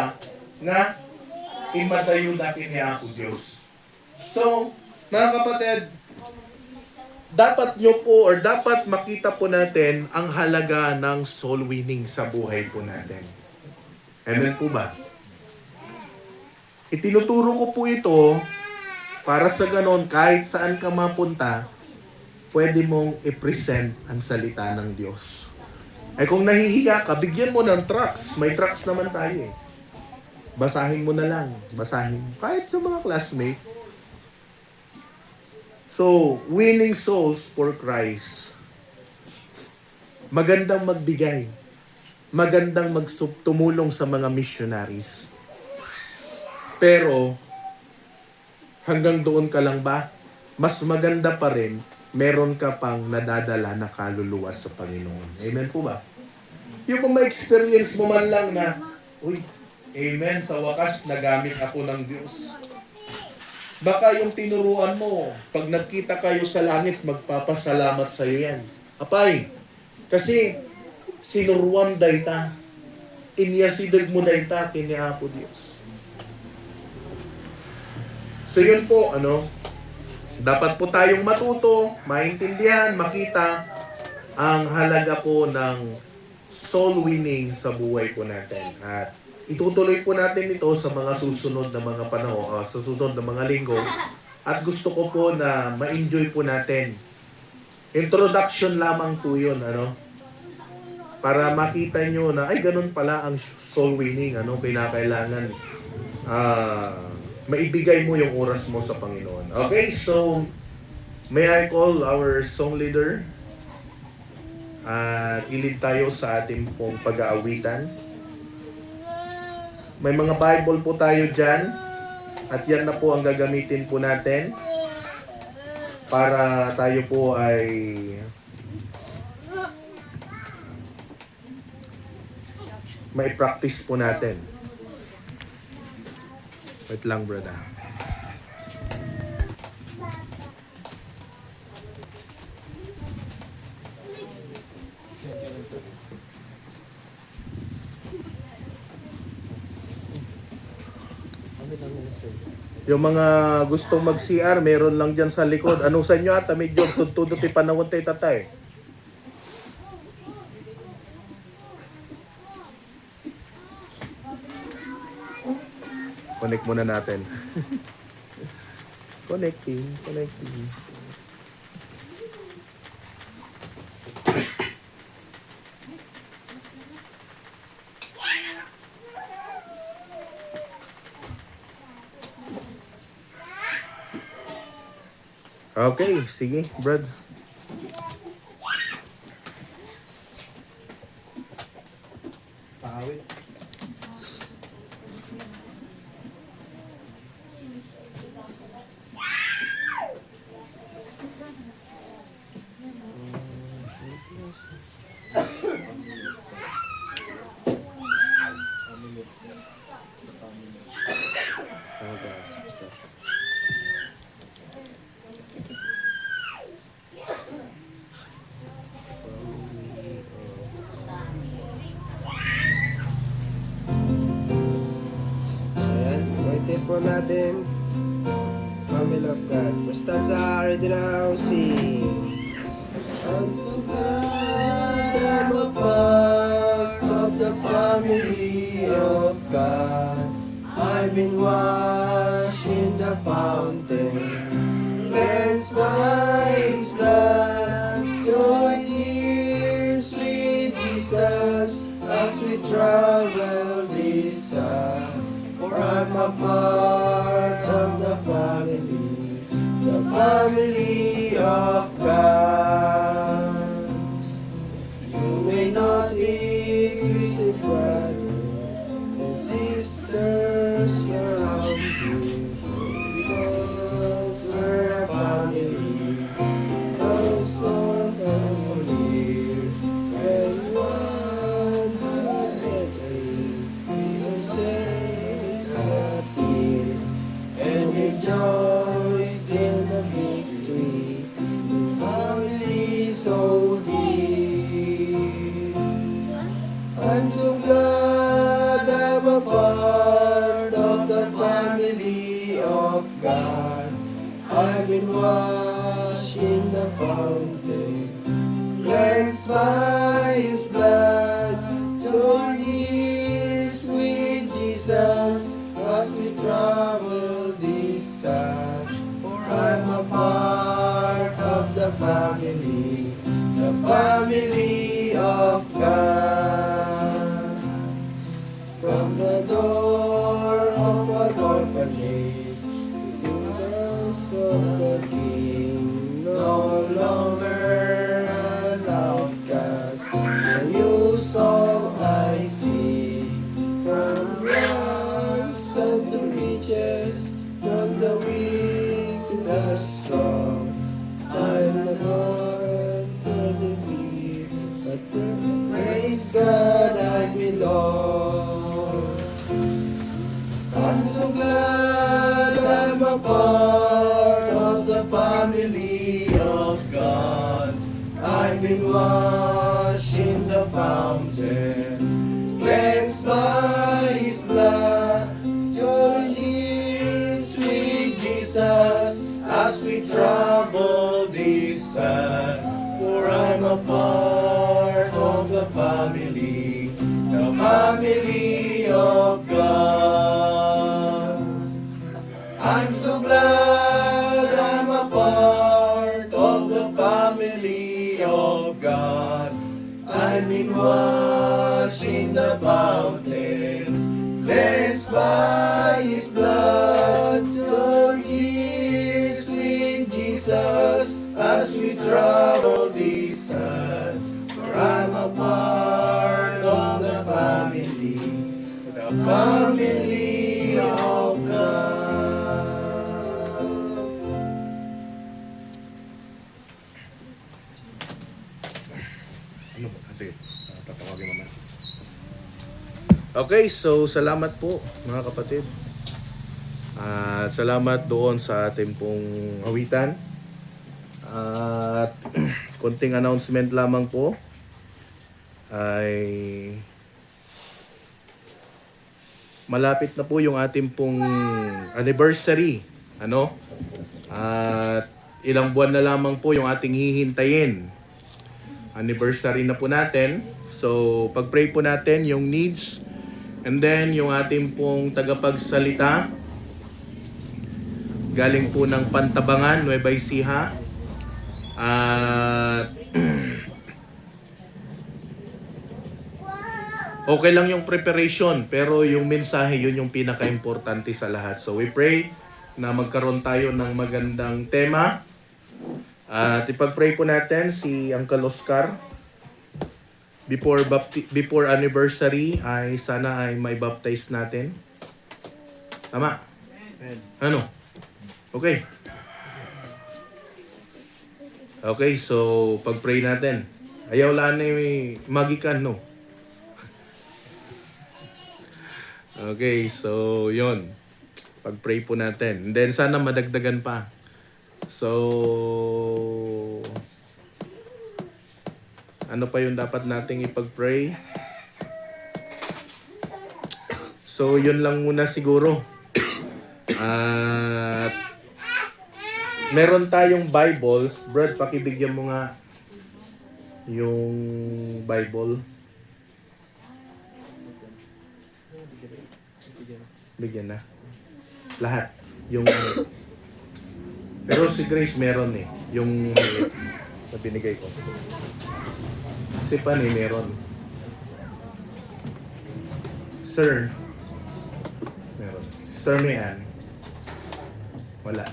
nga, imadayo dakin niya ako Diyos. So, mga kapatid, dapat nyo po or dapat makita po natin ang halaga ng soul winning sa buhay po natin. Amen po ba? Itinuturo ko po ito para sa ganon kahit saan ka mapunta, pwede mong i-present ang salita ng Diyos. Ay kung nahihiya ka, bigyan mo ng tracts. May tracts naman tayo eh. Basahin mo na lang. Basahin. Kahit sa mga classmate. So, winning souls for Christ. Magandang magbigay. Magandang tumulong sa mga missionaries. Pero, hanggang doon ka lang ba? Mas maganda pa rin, meron ka pang nadadala na kaluluwa sa Panginoon. Amen po ba? Yung kung ma-experience mo man lang na, uy, amen, sa wakas, nagamit ako ng Diyos. Baka yung tinuruan mo, pag nagkita kayo sa langit, magpapasalamat sa iyo yan. Apay, kasi sinuruan dayta, inyasidag mo dayta, kiniya po Diyos. So yun po, dapat po tayong matuto, maintindihan, makita ang halaga po ng soul winning sa buhay po natin. At itutuloy po natin ito sa mga susunod na mga panahon, sa susunod na mga linggo. At gusto ko po na ma-enjoy po natin. Introduction lamang po yun, para makita nyo na, ay ganun pala ang soul winning, kinakailangan maibigay mo yung oras mo sa Panginoon. Okay, so may I call our song leader at ilid tayo sa ating pong pag-aawitan. May mga Bible po tayo dyan at yan na po ang gagamitin po natin para tayo po ay may practice po natin. Wait lang, brother. Yung mga gustong mag-CR, meron lang dyan sa likod. Anong sa inyo ata? Medyo tutudot ipanawon tayo tatay. Connect muna natin. Connecting. Okay, sige, Brad. natin. Family of God. First stanza, ready now, sing. I'm so glad I'm a part of the family of God. I've been washed in the fountain, cleansed by His blood. Join years with Jesus as we travel this earth. For I'm a part of the family of God. You may not eat with His brothers and sisters around you, because we're a family. Those souls are so dear. When one has met we share the tears and rejoice in the victory. Family so dear. I'm so glad I'm a part of the family of God. I've been washed in the fountain, cleansed by His blood. Join years with Jesus as we travel this earth. For I'm a part of the family of God. From the door of an orphanage to the house of the King, no longer an outcast. A new song I sing, from rags to riches, from the weak to the strong. I'm the God for the weak, but praise God I belong. I'm so glad I'm a part of the family of God. I've been washed in the fountain, cleansed by His blood. Join years with Jesus as we travel this earth. For I'm a part of the family of God. I'm so glad I'm a part of the family of God. I've been washed in the fountain, cleansed by His blood. 12 years with Jesus as we travel this earth. For I'm a part of the family of God. Ano ba? Sige, tatawagin naman. Okay, so salamat po mga kapatid. At salamat doon sa ating pong awitan. At konting announcement lamang po ay malapit na po yung ating pong anniversary. At ilang buwan na lamang po yung ating hihintayin. Anniversary na po natin. So, pag-pray po natin yung needs. And then, yung ating pong tagapagsalita. Galing po ng Pantabangan, Nueva Ecija. At okay lang yung preparation, pero yung mensahe, yun yung pinaka-importante sa lahat. So we pray na magkaroon tayo ng magandang tema. At ipag-pray po natin si Uncle Oscar. Before anniversary, ay sana ay may baptize natin. Tama? Ano? Okay. Okay, so pag-pray natin. Ayaw lang na magikan, no? Okay, so yun. Pag-pray po natin. And then sana madagdagan pa. So, ano pa yung dapat nating ipag-pray? So, yun lang muna siguro. At meron tayong Bibles. Brad, pakibigyan mo nga yung Bible. Bigyan na. Lahat. Yung pero si Grace meron eh. Yung na binigay ko. Si Pani meron. Sir. Meron. Sister Mayan. Wala.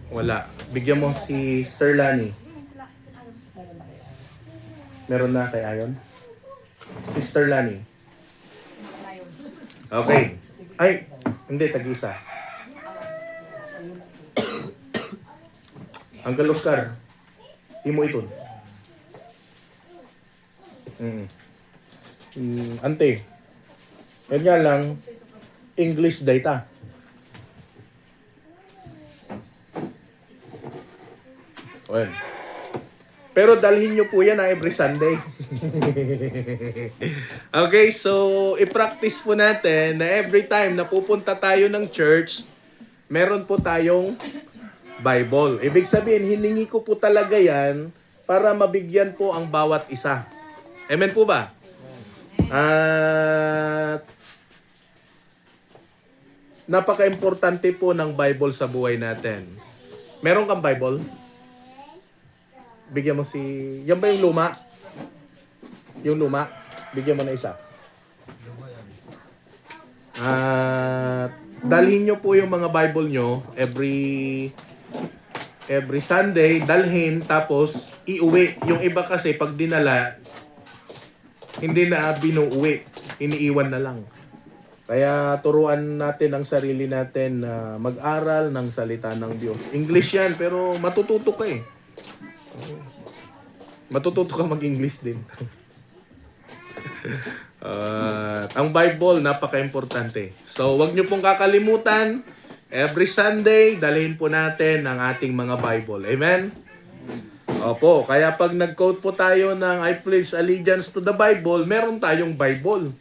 Wala. Bigyan mo si Sister Lani. Meron na kay Ayon? Sister Lani. Okay. Ay, hindi, tag-isa. Uncle Oscar, imo ito. Ante, yan nga lang, English data. Well, pero dalhin nyo po yan every Sunday. Okay, so i-practice po natin na every time na pupunta tayo ng church, meron po tayong Bible. Ibig sabihin, hiningi ko po talaga yan para mabigyan po ang bawat isa. Amen po ba? At napaka-importante po ng Bible sa buhay natin. Meron kang Bible? Bigyan mo si... Yan ba yung luma? Yung luma? Bigyan mo na isa. At dalhin nyo po yung mga Bible nyo every Sunday, dalhin, tapos iuwi. Yung iba kasi pag dinala, hindi na binuuwi. Iniiwan na lang. Kaya turuan natin ang sarili natin na mag-aral ng salita ng Diyos. English yan, pero matututo ka eh. Matututo ka mag-English din. Ang Bible, napaka-importante. So, wag nyo pong kakalimutan, every Sunday, dalhin po natin ang ating mga Bible. Amen? Opo, kaya pag nag-quote po tayo ng I pledge allegiance to the Bible, meron tayong Bible.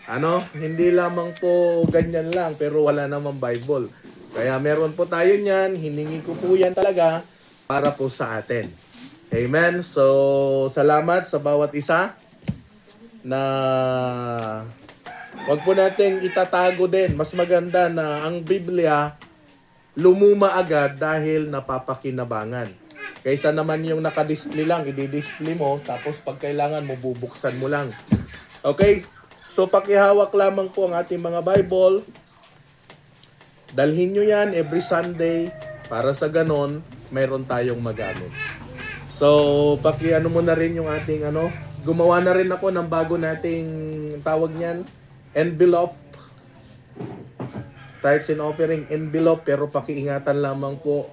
Ano? Hindi lamang po ganyan lang, pero wala namang Bible. Kaya meron po tayo niyan, hiningi ko po yan talaga para po sa atin. Amen? So, salamat sa bawat isa na wag po nating itatago din. Mas maganda na ang Biblia lumuma agad dahil napapakinabangan. Kaysa naman yung nakadisplay lang, i-display mo, tapos pag kailangan mo, bubuksan mo lang. Okay? So, pakihawak lamang po ang ating mga Bible. Dalhin nyo yan every Sunday para sa ganon, mayroon tayong magamit. So, pakiano mo na rin yung ating gumawa na rin ako ng bago nating tawag niyan, envelope. Tithes and offering envelope, pero pakiingatan lamang po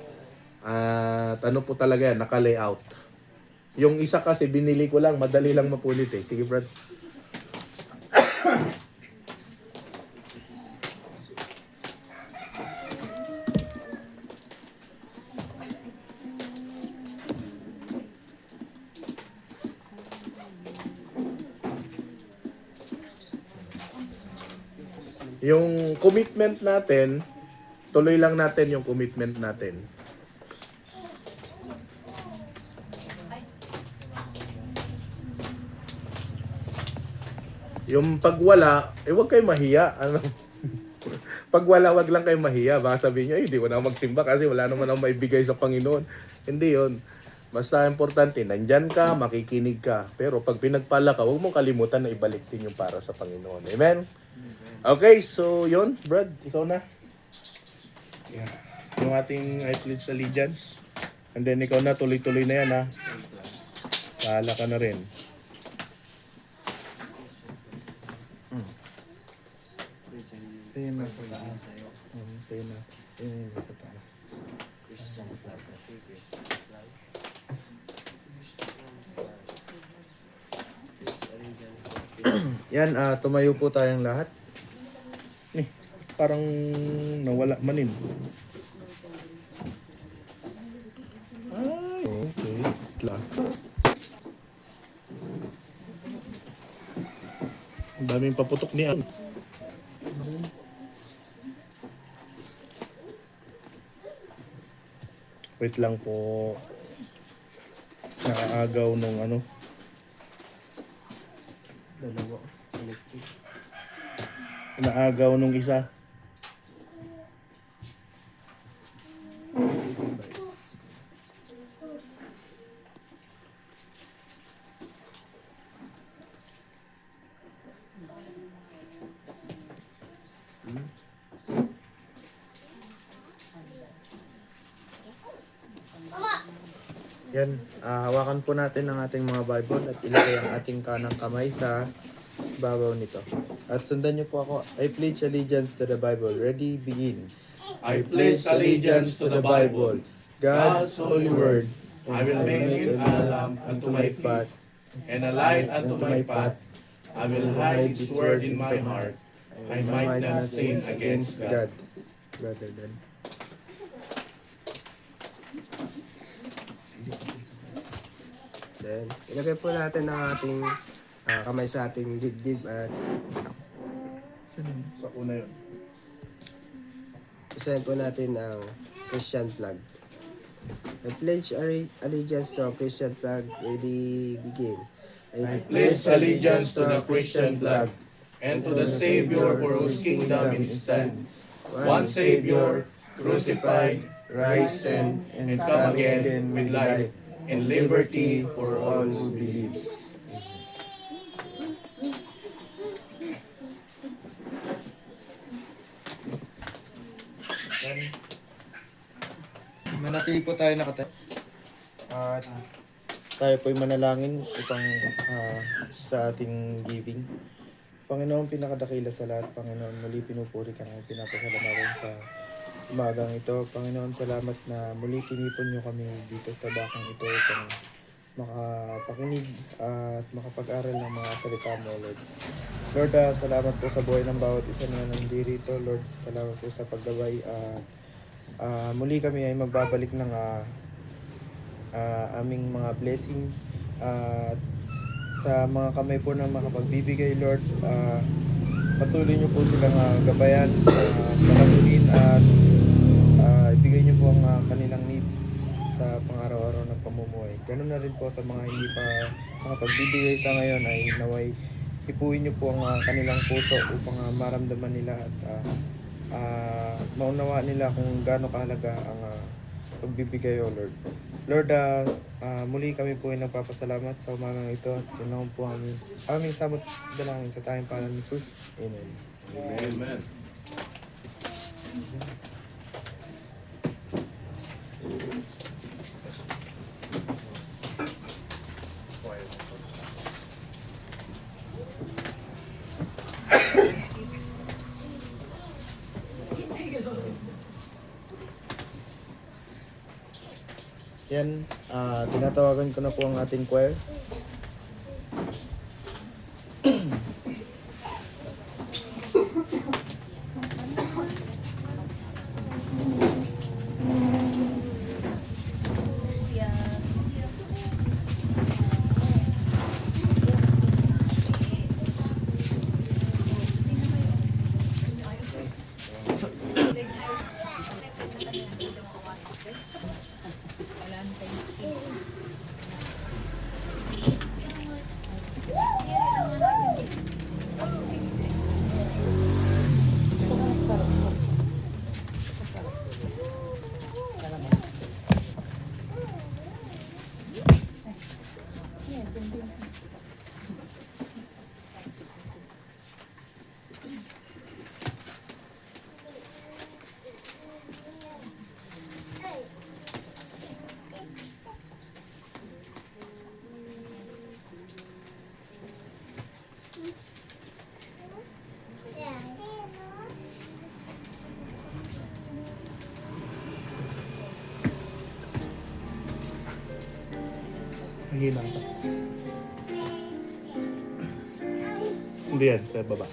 at po talaga yan, naka-layout. Yung isa kasi binili ko lang, madali lang mapunit eh. Sige, Brad. Yung commitment natin, tuloy lang natin yung commitment natin. Yung pagwala, huwag kayo mahiya. Pagwala, wag lang kayo mahiya. Baka sabihin nyo, hindi ko na magsimba kasi wala naman akong maibigay sa Panginoon. Hindi yon. Basta importante, nandyan ka, makikinig ka. Pero pag pinagpala ka, huwag mong kalimutan na ibalik din yung para sa Panginoon. Amen? Okay, so yon, Brad, ikaw na. Yeah. Yung ating I pledge allegiance. And then ikaw na, tuloy-tuloy na yan ha. Bahala ka na rin. Sa'yo na sa taas. Sa'yo na. Sa'yo na sa taas. Yan, tumayo po tayong lahat. Parang nawala manin. Ay, okay. Ang daming paputok niya. Wait lang po. Nakaagaw nung ano. Dalawa. Electric. Naagaw nung isa. Yan, hawakan po natin ang ating mga Bible at ilagay ang ating kanang kamay sa babaw nito. At sundan niyo po ako. I pledge allegiance to the Bible. Ready, begin. I pledge allegiance to the Bible, God's holy word. I will make it a lamp unto my feet, and a light unto my path. I will hide His word in my heart. I might not sin against God. Rather than. Then, ilagay po natin ang ating kamay sa ating dibdib at Sa una yun. isahin po natin ang Christian flag. I pledge allegiance to our Christian flag. Ready, begin. I pledge allegiance to the Christian flag and to the Savior for whose kingdom it stands, one Savior, crucified, risen, and come again with life and liberty for all who believes. Manatili po tayo nakatayo. At tayo po'y manalangin upang sa ating giving. Panginoon, pinakadakila sa lahat. Panginoon, muli pinupuri ka namin, pinapasalamatan sa umagang ito. Panginoon, salamat na muli tinipon nyo kami dito sa bakang ito upang makapakinig at makapag-aral ng mga salita mo, Lord. Lord, salamat po sa buhay ng bawat isa na nandito. Lord, salamat po sa paggabay at muli kami ay magbabalik ng aming mga blessings at sa mga kamay po na makapagbibigay, Lord, patuloy niyo po silang gabayan, palaguin at ibigay niyo po ang kanilang needs sa pang-araw-araw na pamumuhay. Ganun na rin po sa mga hindi pa makapagbibigay sa ngayon ay naway ipuin niyo po ang kanilang puso upang maramdaman nila at maunawa nila kung gaano kahalaga ang pagbibigay, O Lord. Lord, muli kami po ay nagpapasalamat sa umagang ito at yun po aming samot dalangin sa tayong pangalan ni Jesus. Amen. Amen. Yan, tinatawagan ko na po ang ating choir. Mahina ka. Hindi yan, sa baba.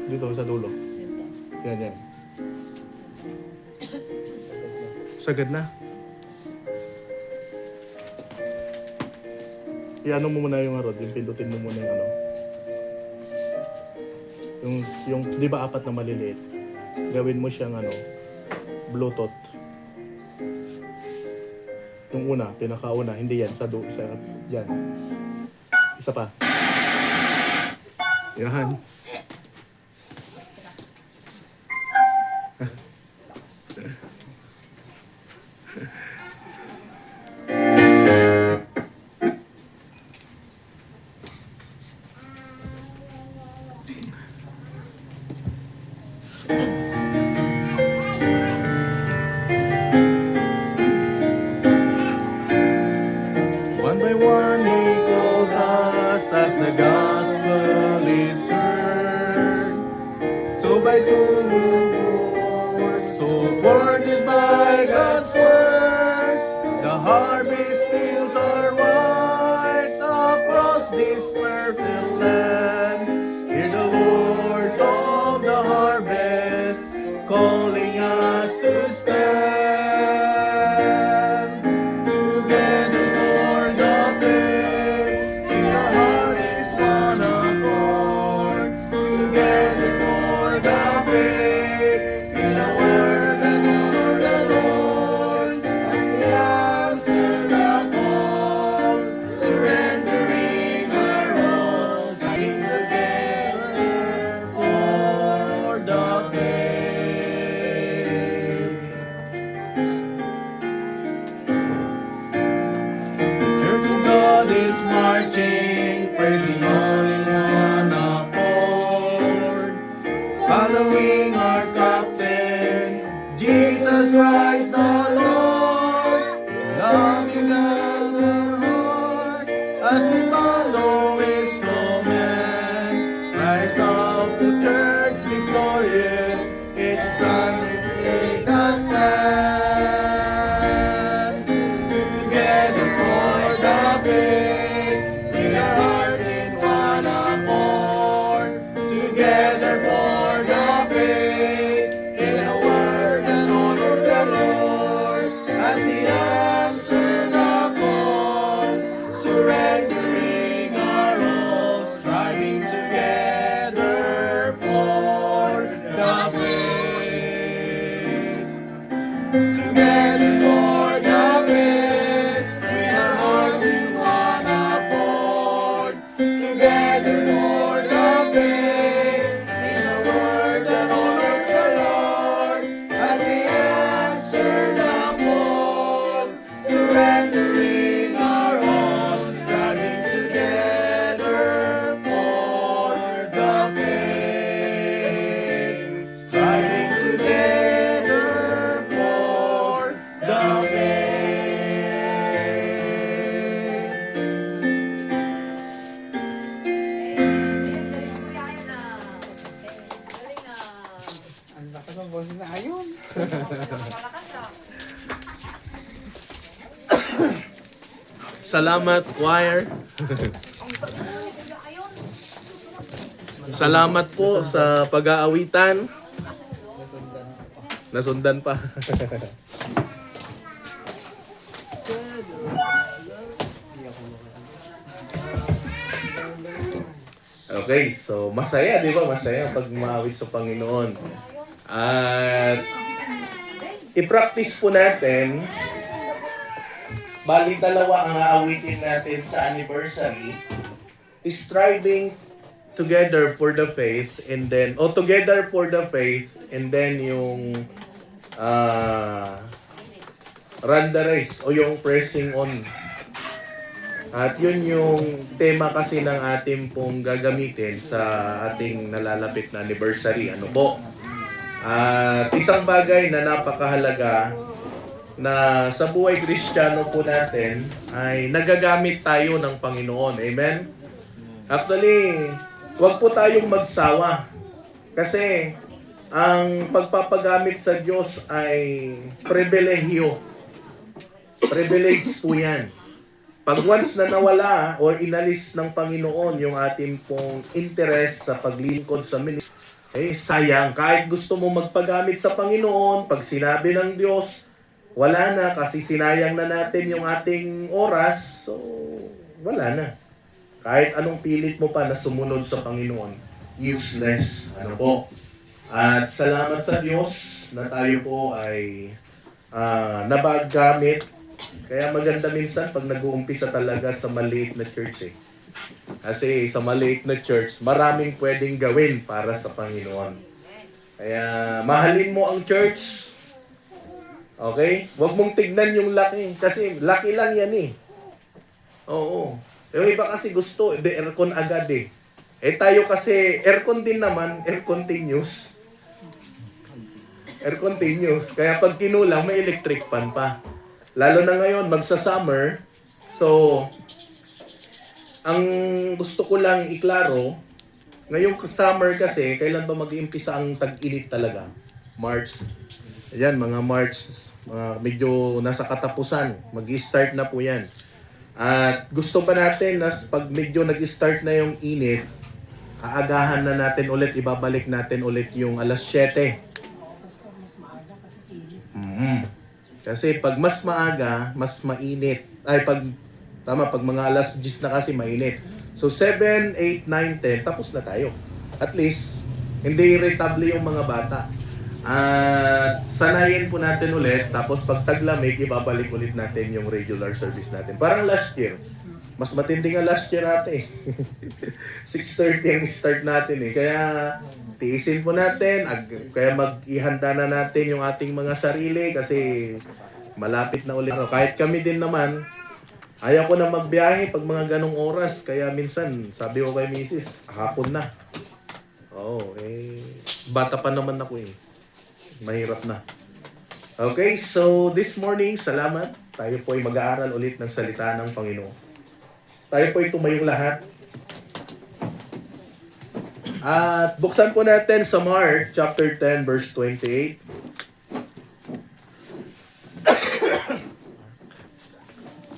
Dito, sa dulo. Yan, yan. Sagad na. I-ano mo muna yung rod, yung pindutin mo muna yung ano. Yung di ba apat na maliliit? Gawin mo siyang ano, Bluetooth. una, pinakauna. Hindi yan, sa yan. Isa pa. Yan. One by one he calls us as the gospel is heard. Two by two we're supported by God's word. The harvest fields are white across this fertile land. Hear the lords of the harvest calling us to stand. Together for the faith, in our heart is one accord. Together for the faith, in the word and honor the Lord. As we answer the call, surrendering our roles, being together for the faith. Church of God is marching, praising all in one accord, following our captain, Jesus Christ the Lord, loving God our heart as we follow His command. Rise up to church victorious, it's time to take a stand. Together for the faith, in our hearts in one accord. Together for the faith, in a word that honors the Lord. As we answer the call, surrendering our all, striving together for the faith. Together for the faith, with our hearts in one accord. Together for the faith, in a word that honors the Lord. As we answer the call, surrendering our all, striving together for the faith. Striving together for the faith. Ang lakas ng boses na ayon. Salamat, choir. Salamat po sa pag-aawitan. Nasundan pa. Okay, so masaya, di ba? Masaya pag maawit sa Panginoon. At i-practice po natin. Bali, dalawa ang aawitin natin sa anniversary. Striving together for the faith, and then, together for the faith, and then yung run the race, o yung pressing on. At yun yung tema kasi ng ating pong gagamitin sa ating nalalapit na anniversary. Ano po? At isang bagay na napakahalaga na sa buhay Kristiyano po natin ay nagagamit tayo ng Panginoon. Amen? Actually, huwag po tayong magsawa. Kasi ang pagpapagamit sa Diyos ay pribilehyo. Privilege po yan. Pag once na nawala o inalis ng Panginoon yung ating pong interest sa paglingkod sa ministry, sayang. Kahit gusto mo magpagamit sa Panginoon, pag sinabi ng Diyos, wala na kasi sinayang na natin yung ating oras, so wala na. Kahit anong pilit mo pa na sumunod sa Panginoon, useless. Ano po? At salamat sa Diyos na tayo po ay nabagamit Kaya maganda minsan pag nag-uumpisa talaga sa maliit na church eh. Kasi sa maliit na church, maraming pwedeng gawin para sa Panginoon. Kaya mahalin mo ang church. Okay? Huwag mong tignan yung laki. Kasi laki lang yan eh. Oo. Yung iba kasi gusto, aircon agad eh. Eh tayo kasi, aircon din naman, air continuous. Air continuous. Kaya pag kinulang, may electric fan pa. Lalo na ngayon, magsa-summer. So, ang gusto ko lang iklaro, ngayong summer kasi, kailan ba mag-iimpisa ang tag-init talaga? March. Ayan, mga March, medyo nasa katapusan. Mag-i-start na po yan. At gusto pa natin na pag medyo nag-start na yung init, aagahan na natin ulit, ibabalik natin ulit yung alas 7. Pastor, mas maaga kasi init. Kasi pag mas maaga, mas mainit. Pag mga alas 10 na kasi mainit. So 7, 8, 9, 10, tapos na tayo. At least, hindi irritable yung mga bata. At sanayin po natin ulit, tapos pag taglamig, ibabalik ulit natin yung regular service natin. Parang last year. Mas matindi nga last year natin. 6:30 ang start natin eh. Kaya tiisin po natin. Kaya mag-ihanda na natin yung ating mga sarili kasi malapit na ulit. Kahit kami din naman, ayaw ko na magbiyahe pag mga ganong oras. Kaya minsan, sabi ko kay Mrs., hapon na. Oo, bata pa naman ako eh. Mahirap na. Okay, so this morning, salamat. Tayo po ay mag-aaral ulit ng salita ng Panginoon. Tayo po ay tumayong lahat. At buksan po natin sa Mark chapter 10 verse 28.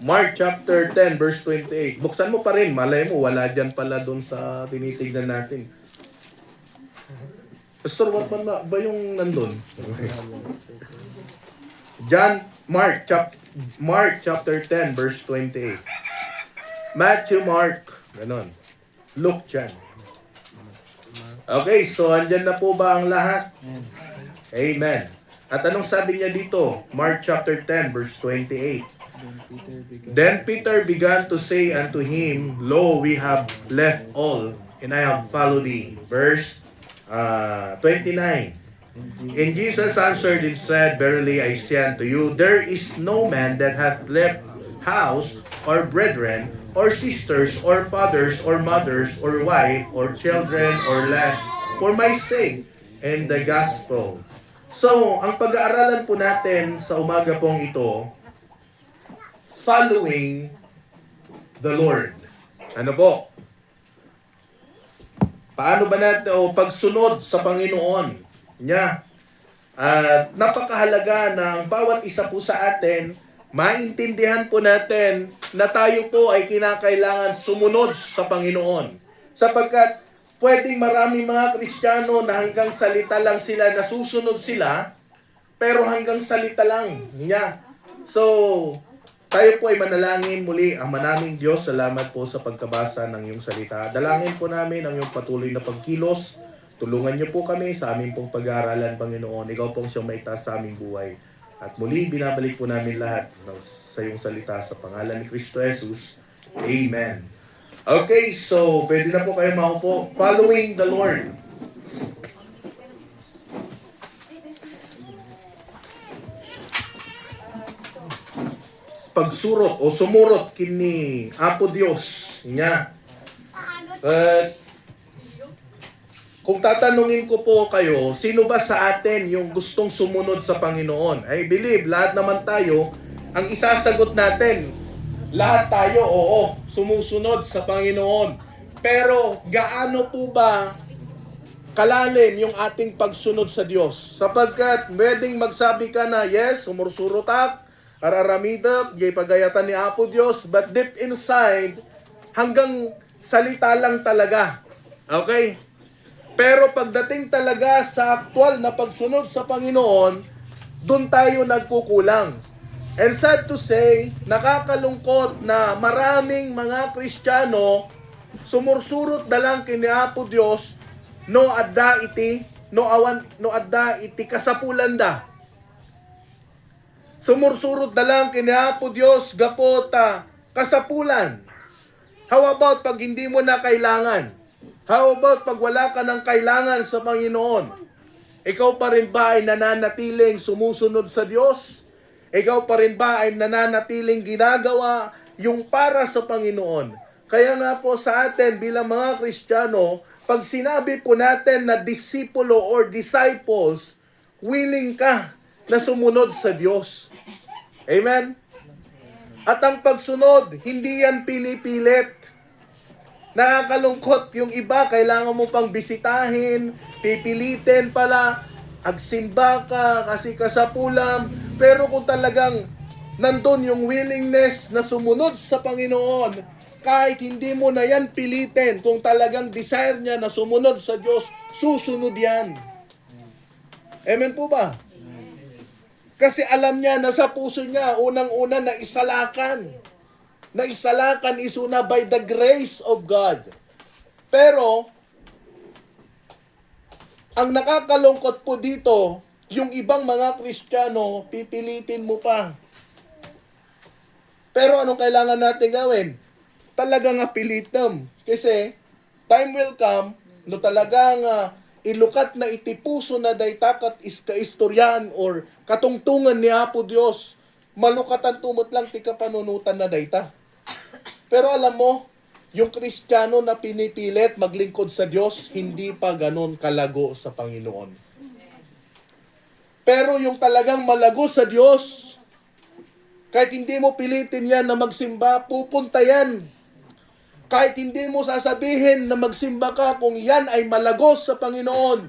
Mark chapter 10 verse 28. Buksan mo pa rin, malay mo wala diyan pala doon sa tinitignan natin. Pastor, what ba yung nandun? Mark chapter 10 verse 28. Matthew, Mark, ganon. Luke dyan. Okay, so andyan na po ba ang lahat? Amen. At anong sabi niya dito? Mark chapter 10 verse 28. Then Peter began to say unto him, Lo, we have left all, and I have followed thee. Verse 29. And Jesus answered and said, Verily I say unto you, there is no man that hath left house, or brethren, or sisters, or fathers, or mothers, or wife, or children, or lands, for my sake and the gospel. So, ang pag-aaralan po natin sa umaga pong ito, following the Lord. Ano po? Paano ba natin, pagsunod sa Panginoon niya? At napakahalaga na ang bawat isa po sa atin, maintindihan po natin na tayo po ay kinakailangan sumunod sa Panginoon. Sapagkat pwedeng maraming mga Kristiyano na hanggang salita lang sila, nasusunod sila, pero hanggang salita lang niya. So, tayo po ay manalangin muli. Ang manaming Diyos, salamat po sa pagkabasa ng iyong salita. Dalangin po namin ang iyong patuloy na pagkilos. Tulungan niyo po kami sa aming pong pag-aaralan, Panginoon. Ikaw pong siyang maitaas sa aming buhay. At muli, binabalik po namin lahat sa iyong salita sa pangalan ni Kristo Jesus. Amen. Okay, so pwede na po kayo maupo. Following the Lord. Pagsurot o sumurot kini Apo Dios niya. Kung tatanungin ko po kayo, sino ba sa atin yung gustong sumunod sa Panginoon? I believe, lahat naman tayo, ang isasagot natin, lahat tayo, oo, sumusunod sa Panginoon. Pero, gaano po ba kalalim yung ating pagsunod sa Diyos? Sapagkat, pwedeng magsabi ka na, yes, sumursurotak, araramidap, gay pagayatan ni Apo Diyos, but deep inside, hanggang salita lang talaga. Okay? Pero pagdating talaga sa aktual na pagsunod sa Panginoon, doon tayo nagkukulang. And sad to say, nakakalungkot na maraming mga Kristiyano sumursurot na lang kini Apo Dios no adda iti kasapulanda. Sumursurot na lang kiniapo Diyos gapota kasapulan. How about pag hindi mo na kailangan? How about pag wala ka ng kailangan sa Panginoon? Ikaw pa rin ba ay nananatiling sumusunod sa Diyos? Ikaw pa rin ba ay nananatiling ginagawa yung para sa Panginoon? Kaya nga po sa atin bilang mga Kristiyano, pag sinabi po natin na disipulo or disciples, willing ka na sumunod sa Diyos. Amen? At ang pagsunod, hindi yan pinipilit. Nakakalungkot yung iba, kailangan mo pang bisitahin, pipilitin pala, agsimba ka, kasi kasapulam. Pero kung talagang nandun yung willingness na sumunod sa Panginoon, kahit hindi mo na yan pilitin, kung talagang desire niya na sumunod sa Diyos, susunod yan. Amen po ba? Kasi alam niya na sa puso niya, unang-una na isalakan. Na isalakan is una by the grace of God. Pero, ang nakakalungkot po dito, yung ibang mga Kristiyano, pipilitin mo pa. Pero anong kailangan natin gawin? Talagang apilitam. Kasi, time will come, no talagang ilukat na itipuso na daytakat is kaistoryan or katungtungan ni Apo Diyos, malukatan tumot lang ti kapanunutan na dayta. Pero alam mo, yung Kristiyano na pinipilit maglingkod sa Diyos, hindi pa ganon kalago sa Panginoon. Pero yung talagang malago sa Diyos, kahit hindi mo pilitin yan na magsimba, pupunta yan. Kahit hindi mo sasabihin na magsimba ka, kung yan ay malagos sa Panginoon,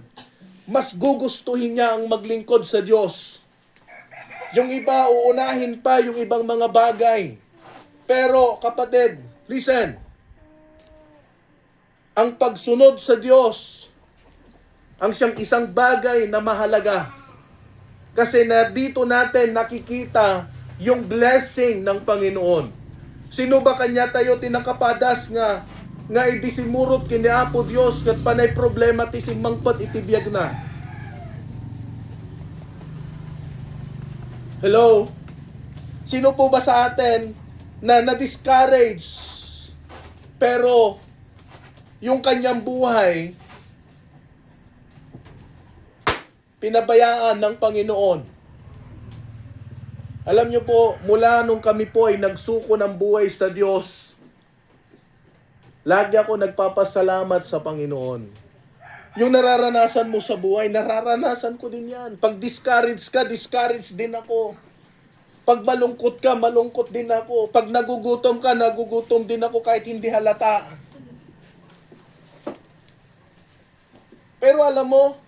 mas gugustuhin niya ang maglingkod sa Diyos. Yung iba, uunahin pa yung ibang mga bagay. Pero, kapatid, listen. Ang pagsunod sa Diyos, ang siyang isang bagay na mahalaga. Kasi na dito natin nakikita yung blessing ng Panginoon. Sino ba kanya tayo tinakapadas nga idisimurot kini Apo Dios ket panay problema ti mangpad itibiyag na. Hello? Sino po ba sa atin na na-discourage pero yung kanyang buhay pinabayaan ng Panginoon? Alam niyo po, mula nung kami po ay nagsuko ng buhay sa Diyos, lagi ako nagpapasalamat sa Panginoon. Yung nararanasan mo sa buhay, nararanasan ko din yan. Pag discourage ka, discourage din ako. Pag malungkot ka, malungkot din ako. Pag nagugutom ka, nagugutom din ako kahit hindi halata. Pero alam mo,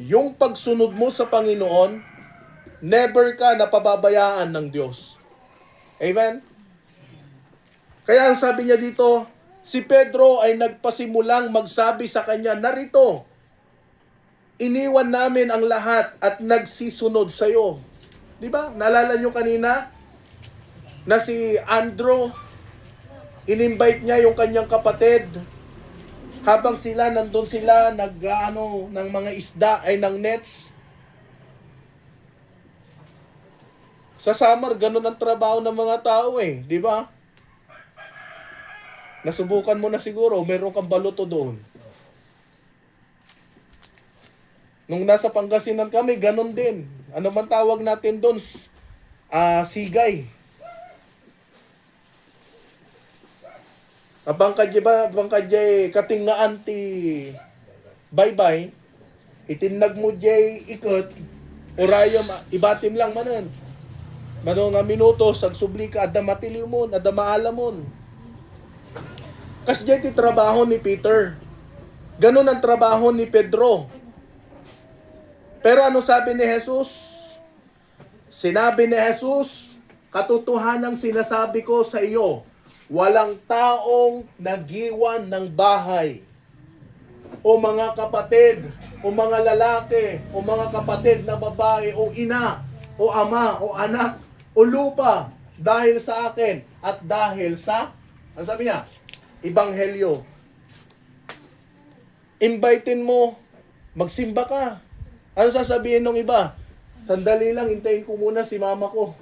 yung pagsunod mo sa Panginoon, never ka napababayaan ng Diyos. Amen? Kaya ang sabi niya dito, si Pedro ay nagpasimulang magsabi sa kanya, narito, iniwan namin ang lahat at nagsisunod sa iyo. Di ba? Naalala niyo kanina na si Andrew, in-invite niya yung kanyang kapatid. Habang sila, nandun sila, ng mga isda, ay ng nets. Sa summer, ganun ang trabaho ng mga tao eh. Di ba? Nasubukan mo na siguro, meron kang baluto doon. Nung nasa Pangasinan kami, ganun din. Ano man tawag natin doon? Sigay. Bangkadye kating nga anti bye-bye. Itinag mo jay ikot. Orayom, ibatim lang manan. Mano nga minuto, sagsubli ka, ada matiliw mo, ada maalam mo. Kasi ti trabaho ni Peter. Ganun ang trabaho ni Pedro. Pero ano sabi ni Jesus? Sinabi ni Jesus, katotohanang sinasabi ko sa iyo, walang taong nagiwan ng bahay, o mga kapatid, o mga lalaki, o mga kapatid na babae, o ina, o ama, o anak, o lupa, dahil sa akin, at dahil sa, ano sabi niya? Ebanghelyo. Invitein mo, magsimba ka. Ano sasabihin ng iba? Sandali lang, hintayin ko muna si mama ko.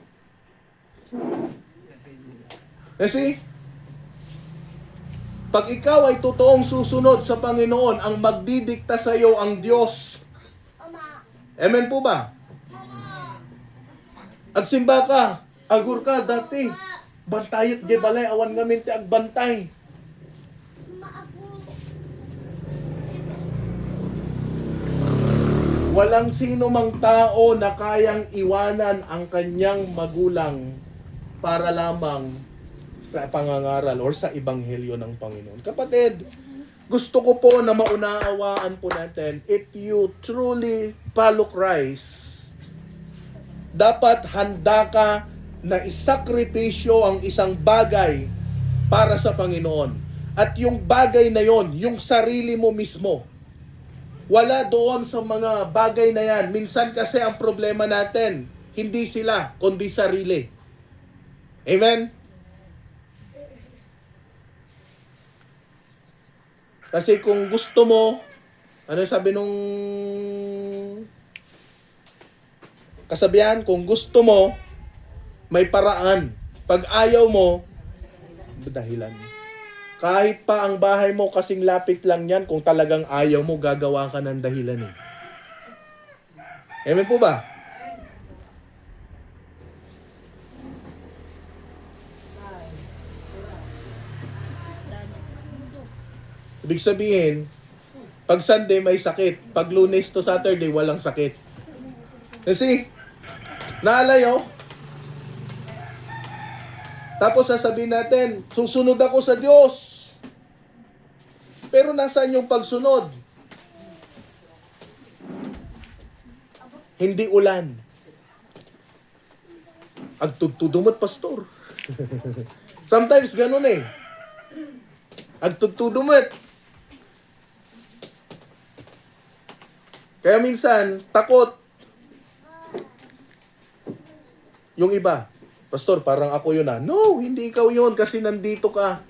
Kasi, pag ikaw ay totoong susunod sa Panginoon, ang magdidikta sa iyo ang Diyos. Amen po ba? Agsimba ka, agur ka dati. Bantayot di balay, awan ngamin ti agbantay. Walang sino mang tao na kayang iwanan ang kanyang magulang para lamang sa pangangaral or sa ebanghelyo ng Panginoon. Kapatid, gusto ko po na maunaawaan po natin, if you truly follow Christ, dapat handa ka na isakripisyo ang isang bagay para sa Panginoon. At yung bagay na yon, yung sarili mo mismo. Wala doon sa mga bagay na yan. Minsan kasi ang problema natin, hindi sila, kundi sarili. Amen? Kasi kung gusto mo, ano sabi nung kasabihan, kung gusto mo, may paraan. Pag ayaw mo, dahilan. Kahit pa ang bahay mo kasing lapit lang yan, kung talagang ayaw mo, gagawa ka ng dahilan eh. Amen po ba? Ibig sabihin, pag Sunday may sakit, pag Lunes to Saturday walang sakit. Kasi, naalayo, tapos sasabihin natin, susunod ako sa Diyos. Pero nasaan yung pagsunod? Hindi ulan. Agtudtudumot, pastor. Sometimes ganun eh. Agtudtudumot. Kaya minsan, takot. Yung iba, pastor, parang ako yun ah. No, hindi ikaw yun kasi nandito ka.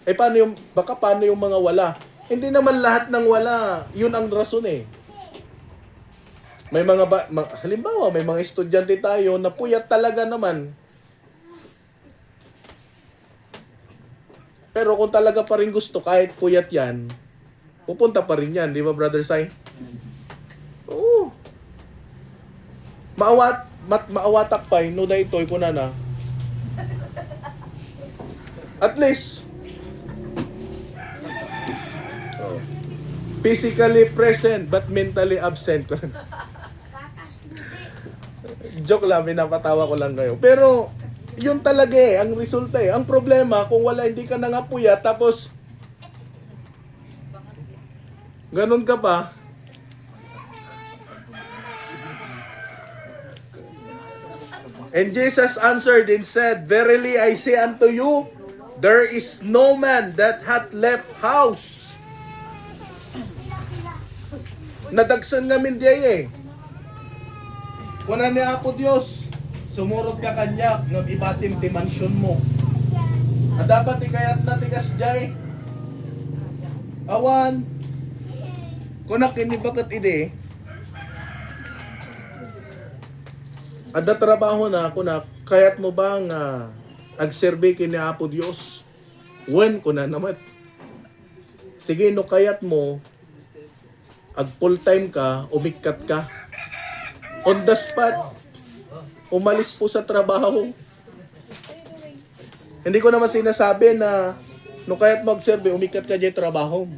Eh paano yung mga wala? Hindi naman lahat ng wala, yun ang rason eh. May halimbawa, may mga estudyante tayo na puyat talaga naman. Pero kung talaga pa rin gusto, kahit puyat yan, pupunta pa rin yan, di ba Brother Sai? Oo. Maawatak pa, no na ito'y kunana. At least, physically present but mentally absent. Joke lang, pinapatawa ko lang kayo. Pero, yun talaga eh, ang resulta eh. Ang problema, kung hindi ka nangapuyat, tapos, ganun ka pa, and Jesus answered and said, Verily I say unto you, there is no man that hath left house. Nadagsan namin diya eh. Kuna niya Apo Diyos, sumurot ka kanya, ng ibatim ti mansyon mo. At dapat ikayat na tigas jay. Awan. Kuna kinibakat ide. Ada trabaho na ako na, kayat mo ba nga agserbe kini Apo Diyos? Wen ko na naman. Sige, no kayat mo, ag full time ka, umikat ka. On the spot, umalis po sa trabaho. Hindi ko naman sinasabi na no kaya't mag-serve, umikat ka dyan trabaho.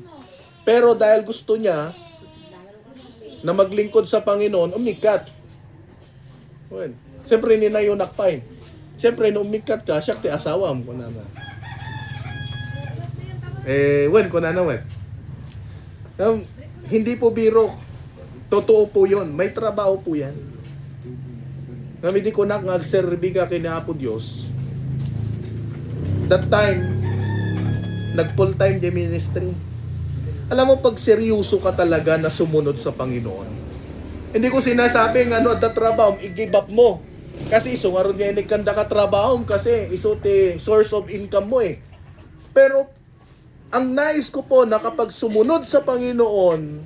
Pero dahil gusto niya na maglingkod sa Panginoon, umikat. Well, siyempre ninayunak pa eh. Siyempre, no umikat ka, siya ti asawa mo na na. Ko na naman. Hindi po biro. Totoo po yun. May trabaho po yan. Nami di ko nag-serbi ka kina Apo Diyos. That time, nag-full time di ministry. Alam mo, pag seryoso ka talaga na sumunod sa Panginoon, hindi ko sinasabing at trabaho, i-give up mo. Kasi iso, nga rin niya inikanda ka trabaho kasi iso ti source of income mo eh. Pero, ang nais ko po na kapag sumunod sa Panginoon,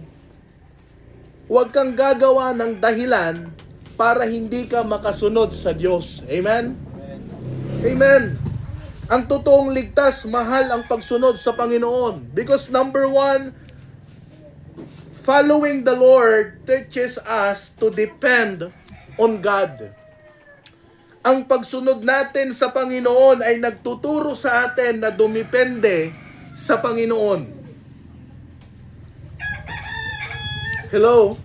Huwag kang gagawa ng dahilan para hindi ka makasunod sa Diyos. Amen? Amen. Ang totoong ligtas, mahal ang pagsunod sa Panginoon. Because number one, following the Lord teaches us to depend on God. Ang pagsunod natin sa Panginoon ay nagtuturo sa atin na dumipende sa Panginoon. Hello?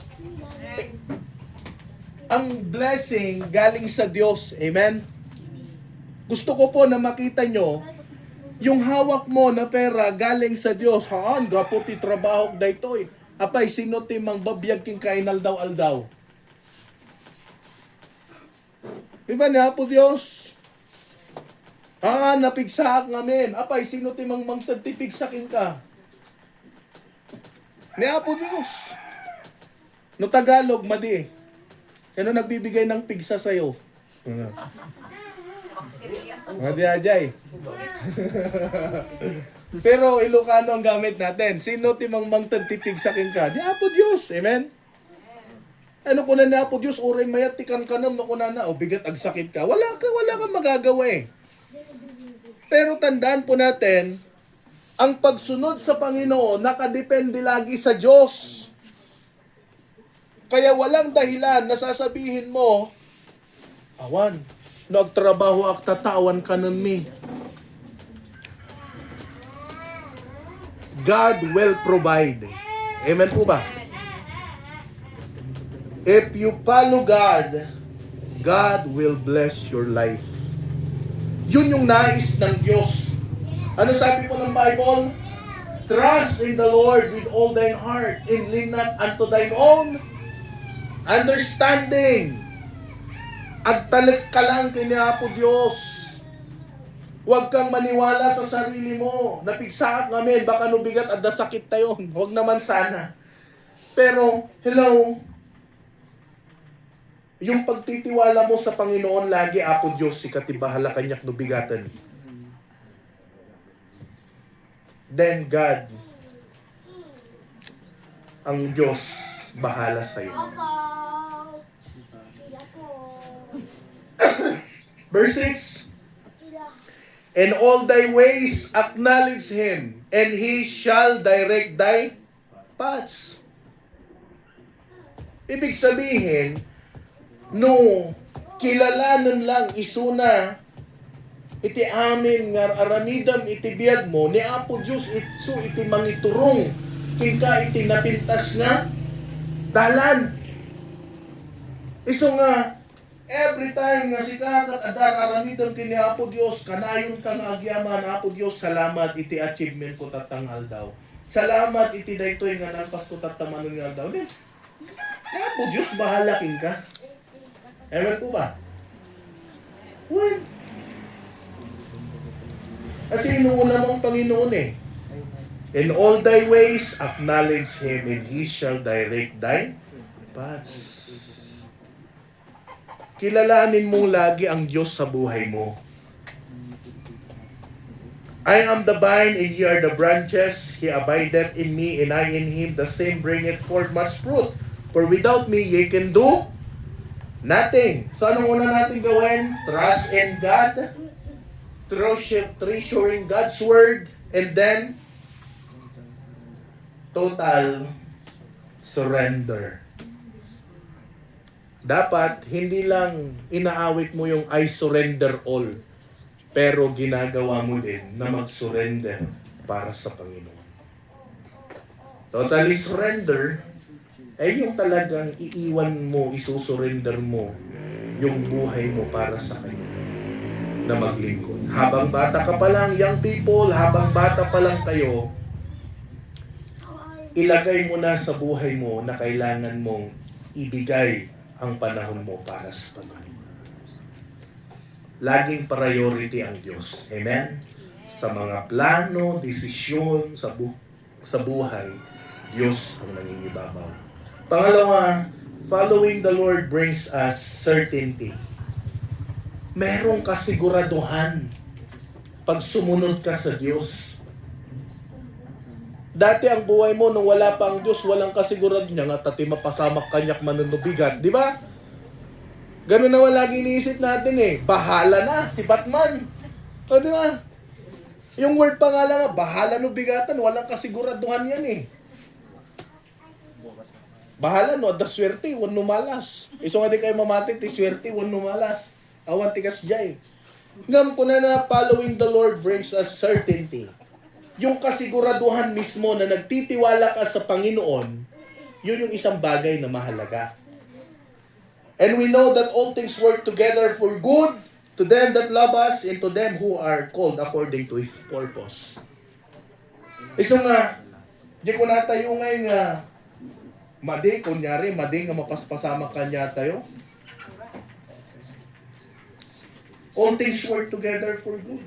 Ang blessing galing sa Diyos. Amen? Gusto ko po na makita nyo, yung hawak mo na pera galing sa Diyos. Haan, gapo ti trabaho daytoy. Apay, sino ti mang babiyag king kainaldaw-aldaw? Diba niya po Diyos? Napigsaak ngamin. Apay, sino ti mang tagtipigsakin ka? Niya po Diyos. No Tagalog, madi. Ano nagbibigay ng pigsa sa'yo? Madi ajay. Pero Ilocano ang gamit natin. Sino ti mang tagtipigsakin ka? Niya po Diyos. Amen? Ano ko na po Diyos, uray mayat tikan ka nam, no ko na, o bigat agsakit ka. Wala kang magagawa eh. Pero tandaan po natin, ang pagsunod sa Panginoon, nakadepende lagi sa Diyos. Kaya walang dahilan na sasabihin mo, awan, nagtrabaho ak tatawan ka nun mi. God will provide. Amen po ba? If you follow God, God will bless your life. Yun yung nais ng Diyos. Ano sabi po ng Bible? Trust in the Lord with all thine heart and lean not unto thine own understanding. Agtalik ka lang kini Apo Diyos. Huwag kang maniwala sa sarili mo. Napigsaak ngamin, baka nubigat at dasakit tayo. Huwag naman sana. Pero, hello, yung pagtitiwala mo sa Panginoon lagi, Apo Diyos, ikatibahala kanyak nubigatan. Then God, ang Diyos, bahala sa'yo. Verse 6, in all thy ways acknowledge Him, and He shall direct thy paths. Ibig sabihin, no, kilalanan lang isuna iti amin nga aramidam iti biag mo ni Apo Diyos itso iti mangiturong kinka iti napintas nga dalan. Iso nga every time nga si kakat adar aramidam kini Apo Diyos kanayon ka nga agyaman Apo Diyos, salamat iti achievement ko tatangal daw. Salamat iti daytoy nga nalpas ko tatamanon nga daw. Then, Apo Diyos, bahala king ka. Ewan po ba? Well, kasi inuuna mong Panginoon eh. In all thy ways, acknowledge Him, and He shall direct thy paths. Kilalanin mo lagi ang Diyos sa buhay mo. I am the vine, and ye are the branches. He abideth in me, and I in Him. The same bringeth forth much fruit. For without me, ye can do nothing. So anong una natin gawin? Trust in God, treasuring God's Word, and then total surrender. Dapat hindi lang inaawit mo yung I surrender all, pero ginagawa mo din na mag-surrender para sa Panginoon. Totally surrender ay yung talagang iiwan mo, isusurrender mo yung buhay mo para sa Kanya na maglingkod. Habang bata ka pa lang, young people, habang bata pa lang kayo, ilagay mo na sa buhay mo na kailangan mong ibigay ang panahon mo para sa Panginoon. Laging priority ang Diyos. Amen? Sa mga plano, desisyon, sa buhay, Diyos ang nangingibabaw. Pangalawa, following the Lord brings us certainty. Merong kasiguraduhan pag sumunod ka sa Diyos. Dati ang buhay mo nung wala pa ang Diyos, walang kasigurado niya nga tati mapasamak kanyak manunubigat, di ba? Ganun na wala iniisip natin eh. Bahala na si Batman. O di ba? Yung word pa nga lang, bahala no bigatan, walang kasiguraduhan yan eh. Bahala no, da swerte, wan numalas. Iso nga di kayo mamati, ti swerte, wan numalas. Awan tikas jay. Ngam ko na following the Lord brings us certainty. Yung kasiguraduhan mismo na nagtitiwala ka sa Panginoon, yun yung isang bagay na mahalaga. And we know that all things work together for good to them that love us and to them who are called according to His purpose. Iso nga, di ko natayo ngayon nga, madi, kunyari, madi nga mapaspasama kanya tayo. All things work together for good.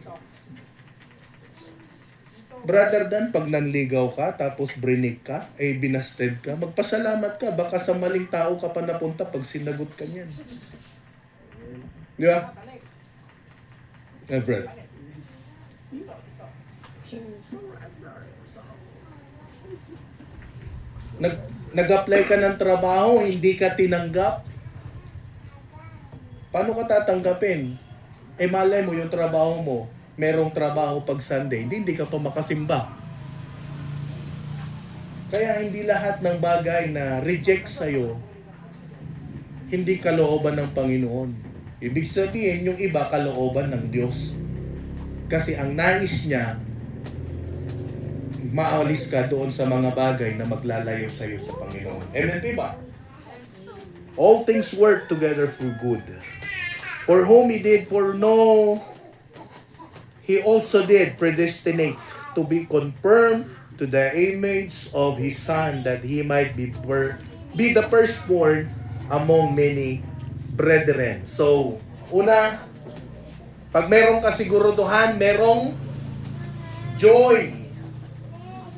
Brother Dan, pag nanligaw ka, tapos brinig ka, ay binasted ka, magpasalamat ka. Baka sa maling tao ka pa napunta pag sinagot ka niyan. Di ba? Eh, Brad. Nag-apply ka ng trabaho, hindi ka tinanggap. Paano ka tatanggapin? Eh, malay mo yung trabaho mo, merong trabaho pag Sunday, hindi ka pa makasimba. Kaya hindi lahat ng bagay na reject sa'yo, hindi kalooban ng Panginoon. Ibig sabihin, yung iba kalooban ng Diyos. Kasi ang nais niya, maalis ka doon sa mga bagay na maglalayo sa'yo sa Panginoon. Amen, diba? All things work together for good. For whom He did foreknow, He also did predestinate to be confirmed to the image of His Son, that He might be the firstborn among many brethren. So, una, pag merong kasiguraduhan, merong joy.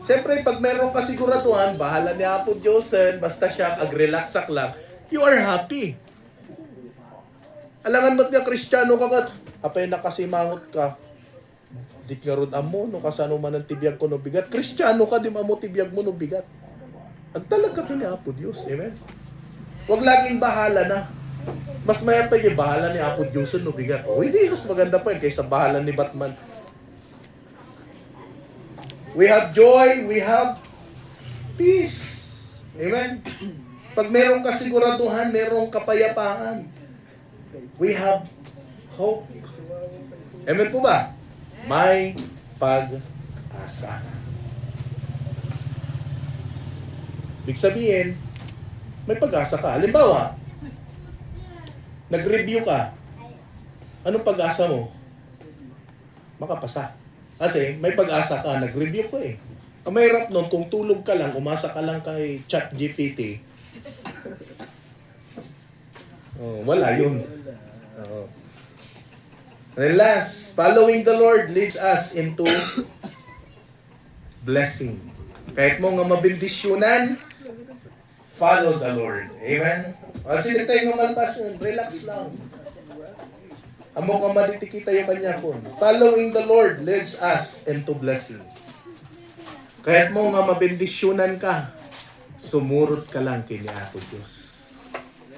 Siyempre, pag merong kasiguraduhan, bahala ni Apo Diyosen, basta siya ag-relaxak lang, you are happy. Alangan mo't nga Kristiyano ka kat, apay nakasimangot ka, di nga ron amo, no kasano man ang tibiyag ko no bigat. Kristiyano ka, di mo tibiyag mo no bigat. Ang talaga ka ni Apo Diyos, amen? Huwag laging bahala na. Mas mayapay yung bahala ni Apo Diyos no bigat. O hindi, mas maganda pa yun kaysa bahala ni Batman. We have joy, we have peace. Amen? Pag merong kasiguraduhan, merong kapayapaan. We have hope. Amen po ba? May pag-asa. Ibig sabihin, may pag-asa ka. Halimbawa, nag-review ka. Anong pag-asa mo? Makapasa. Kasi may pag-asa ka, nag-review ko eh. Ang mahirap nun, kung tulog ka lang, umasa ka lang kay ChatGPT, wala yun. And last, following the Lord leads us into blessing. Kahit mo nga mabindisyonan, follow the Lord. Amen? Sige tayo nga malpas, relax lang. Amo ka maditiki tayo kanya po. Following the Lord leads us into blessing. Kahit mo nga mabindisyonan ka, sumurot ka lang kini Apo Diyos.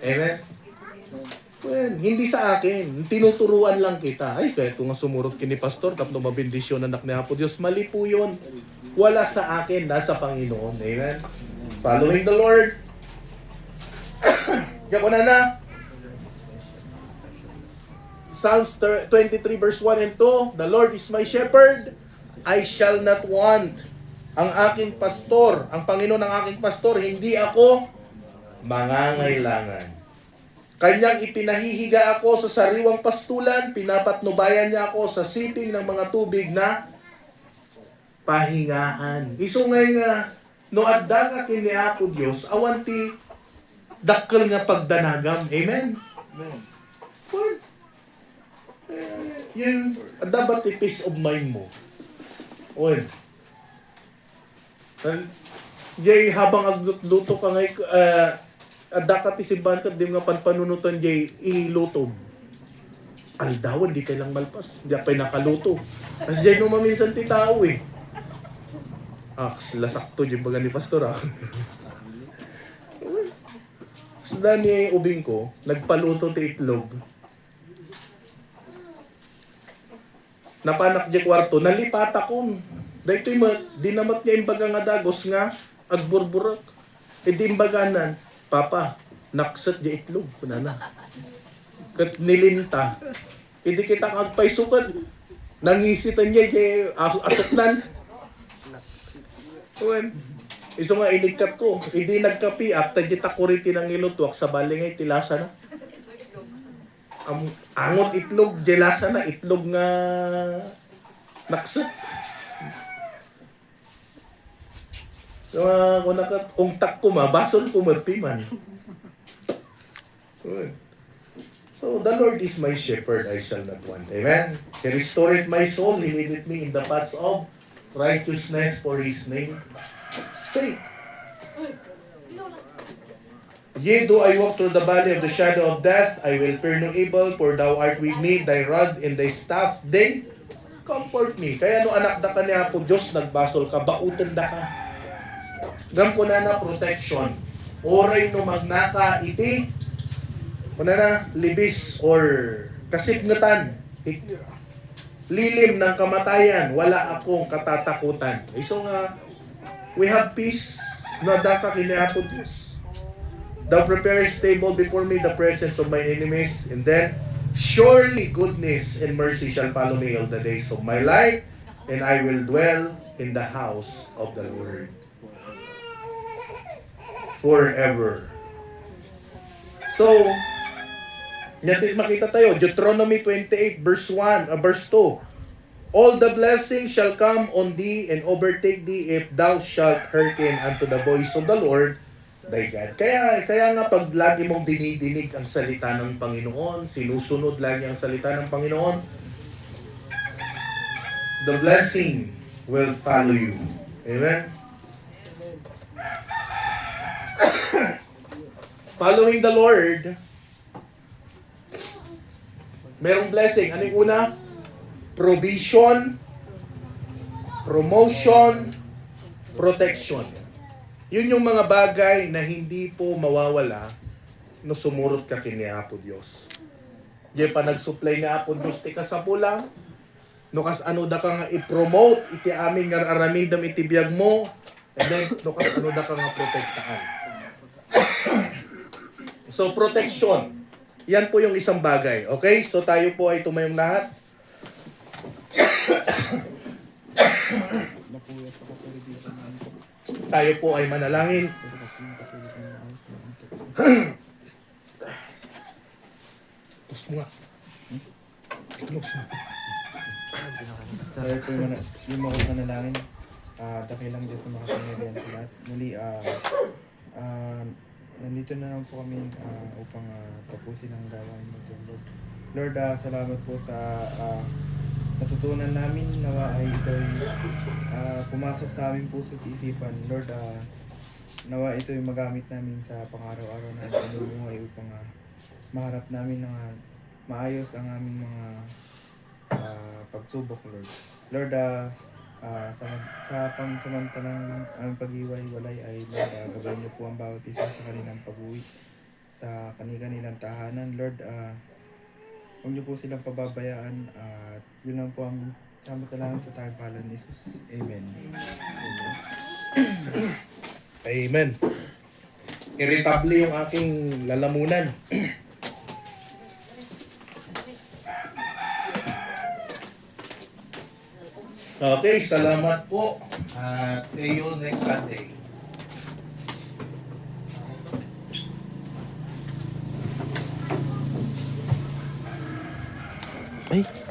Amen? Well, hindi sa akin. Tinuturuan lang kita. Ay, kahit kung sumurot kini Pastor, tapos mabindisyon anak ni Apo Diyos, mali po yun. Wala sa akin, nasa Panginoon. Amen? Following the Lord. Diyan ko na. Psalms 23 verse 1 and 2, the Lord is my shepherd, I shall not want. Ang aking pastor, ang Panginoon ng aking pastor, hindi ako mangangailangan. Kanyang ipinahihiga ako sa sariwang pastulan, pinapatnubayan niya ako sa siping ng mga tubig na pahingaan. Iso ngay nga, no adda ka kini Apo Diyos, awanti dakkel nga pagdanagam. Amen? Amen. Yun, dapat peace of mind mo. Oy. Jay, habang agluto ka ngay, dakat isimbahan ka, di nga panpanunutan jay, ilutob. Aldawan, di kailang malpas. Di apay nakaluto. Kasi jay no maminsan ti tao eh. sila sakto yung baga ni Pastor Sila ni ubing ko, nagpaluto ti itlog. Napanak di kwarto, nalipat ako. Dahil ito'y dinamat niya imbaga nga dagos nga, agburburak. E di imbaganan, Papa, naksat di itlog. Kunana. Kat nilinta. E di kita agpaisukat. Nangisitan niya, asoknan. Uwan. Iso nga inigkat ko. Hindi nagkapi. Akta di takuriti ng ilutwak sa balingay, tilasa na. Angot itlog, jelasa na. Itlog nga naksat. So, kung ungtak ko basol ko marpiman. Good. So, the Lord is my shepherd, I shall not want. Amen? He restored my soul. He leadeth me in the paths of righteousness for His name sake. Yea, though I walk through the valley of the shadow of death, I will fear no evil, for Thou art with me, Thy rod and Thy staff, they comfort me. Kaya no anak da ka niya po Diyos, nagbasol ka, bautan da ka. Gam ko na protection. Oray no magnaka iti, kuna na, libis or kasipnatan. Lilim ng kamatayan, wala akong katatakutan. So nga, we have peace na daka kiniapod Diyos. Thou preparest table before me the presence of my enemies, and then surely goodness and mercy shall follow me all the days of my life, and I will dwell in the house of the Lord forever. So, natin makita tayo, Deuteronomy 28 verse 1, verse 2. All the blessings shall come on thee and overtake thee if thou shalt hearken unto the voice of the Lord thy God. Kaya nga pag lagi mong dinidinig ang salita ng Panginoon, sinusunod lagi ang salita ng Panginoon, the blessing will follow you. Amen? Following the Lord, merong blessing. Ano yung una? Provision, promotion, protection. Yun yung mga bagay na hindi po mawawala no sumurot ka kini Apo Diyos. Diyan pa nag-supply ni Apo Diyos ti kasapulang, no kas ano da ka nga i-promote, iti aming nga aramidam iti biyag mo, and then no kas ano da ka nga protektahan. So, protection. Yan po yung isang bagay. Okay? So, tayo po ay tumayong lahat. Tayo po ay manalangin. Close mo nga. I-close mo. Tayo po yung mga manalangin. Dakilang Diyos na makapangyarihan sa lahat. Muli, nandito na lang po kami upang tapusin ang gawain mo, Lord. Lord, salamat po sa natutunan namin. Nawa ay ito'y pumasok sa aming puso at isipan. Lord, nawa ito'y magamit namin sa pang-araw-araw na pinumuhay upang maharap namin na maayos ang aming mga pagsubok, Lord. Lord, sa pansamantalang aming pag-iwalay ay Lord, gabayan niyo po ang bawat isa sa kanilang pag-uwi, sa kanilang tahanan. Lord, huwag niyo po silang pababayaan at yun lang po ang samot-talangin sa tayong pangalan ni Jesus. Amen. Amen. Irritable yung aking lalamunan. Okay, salamat po. At see you next Sunday. Ay!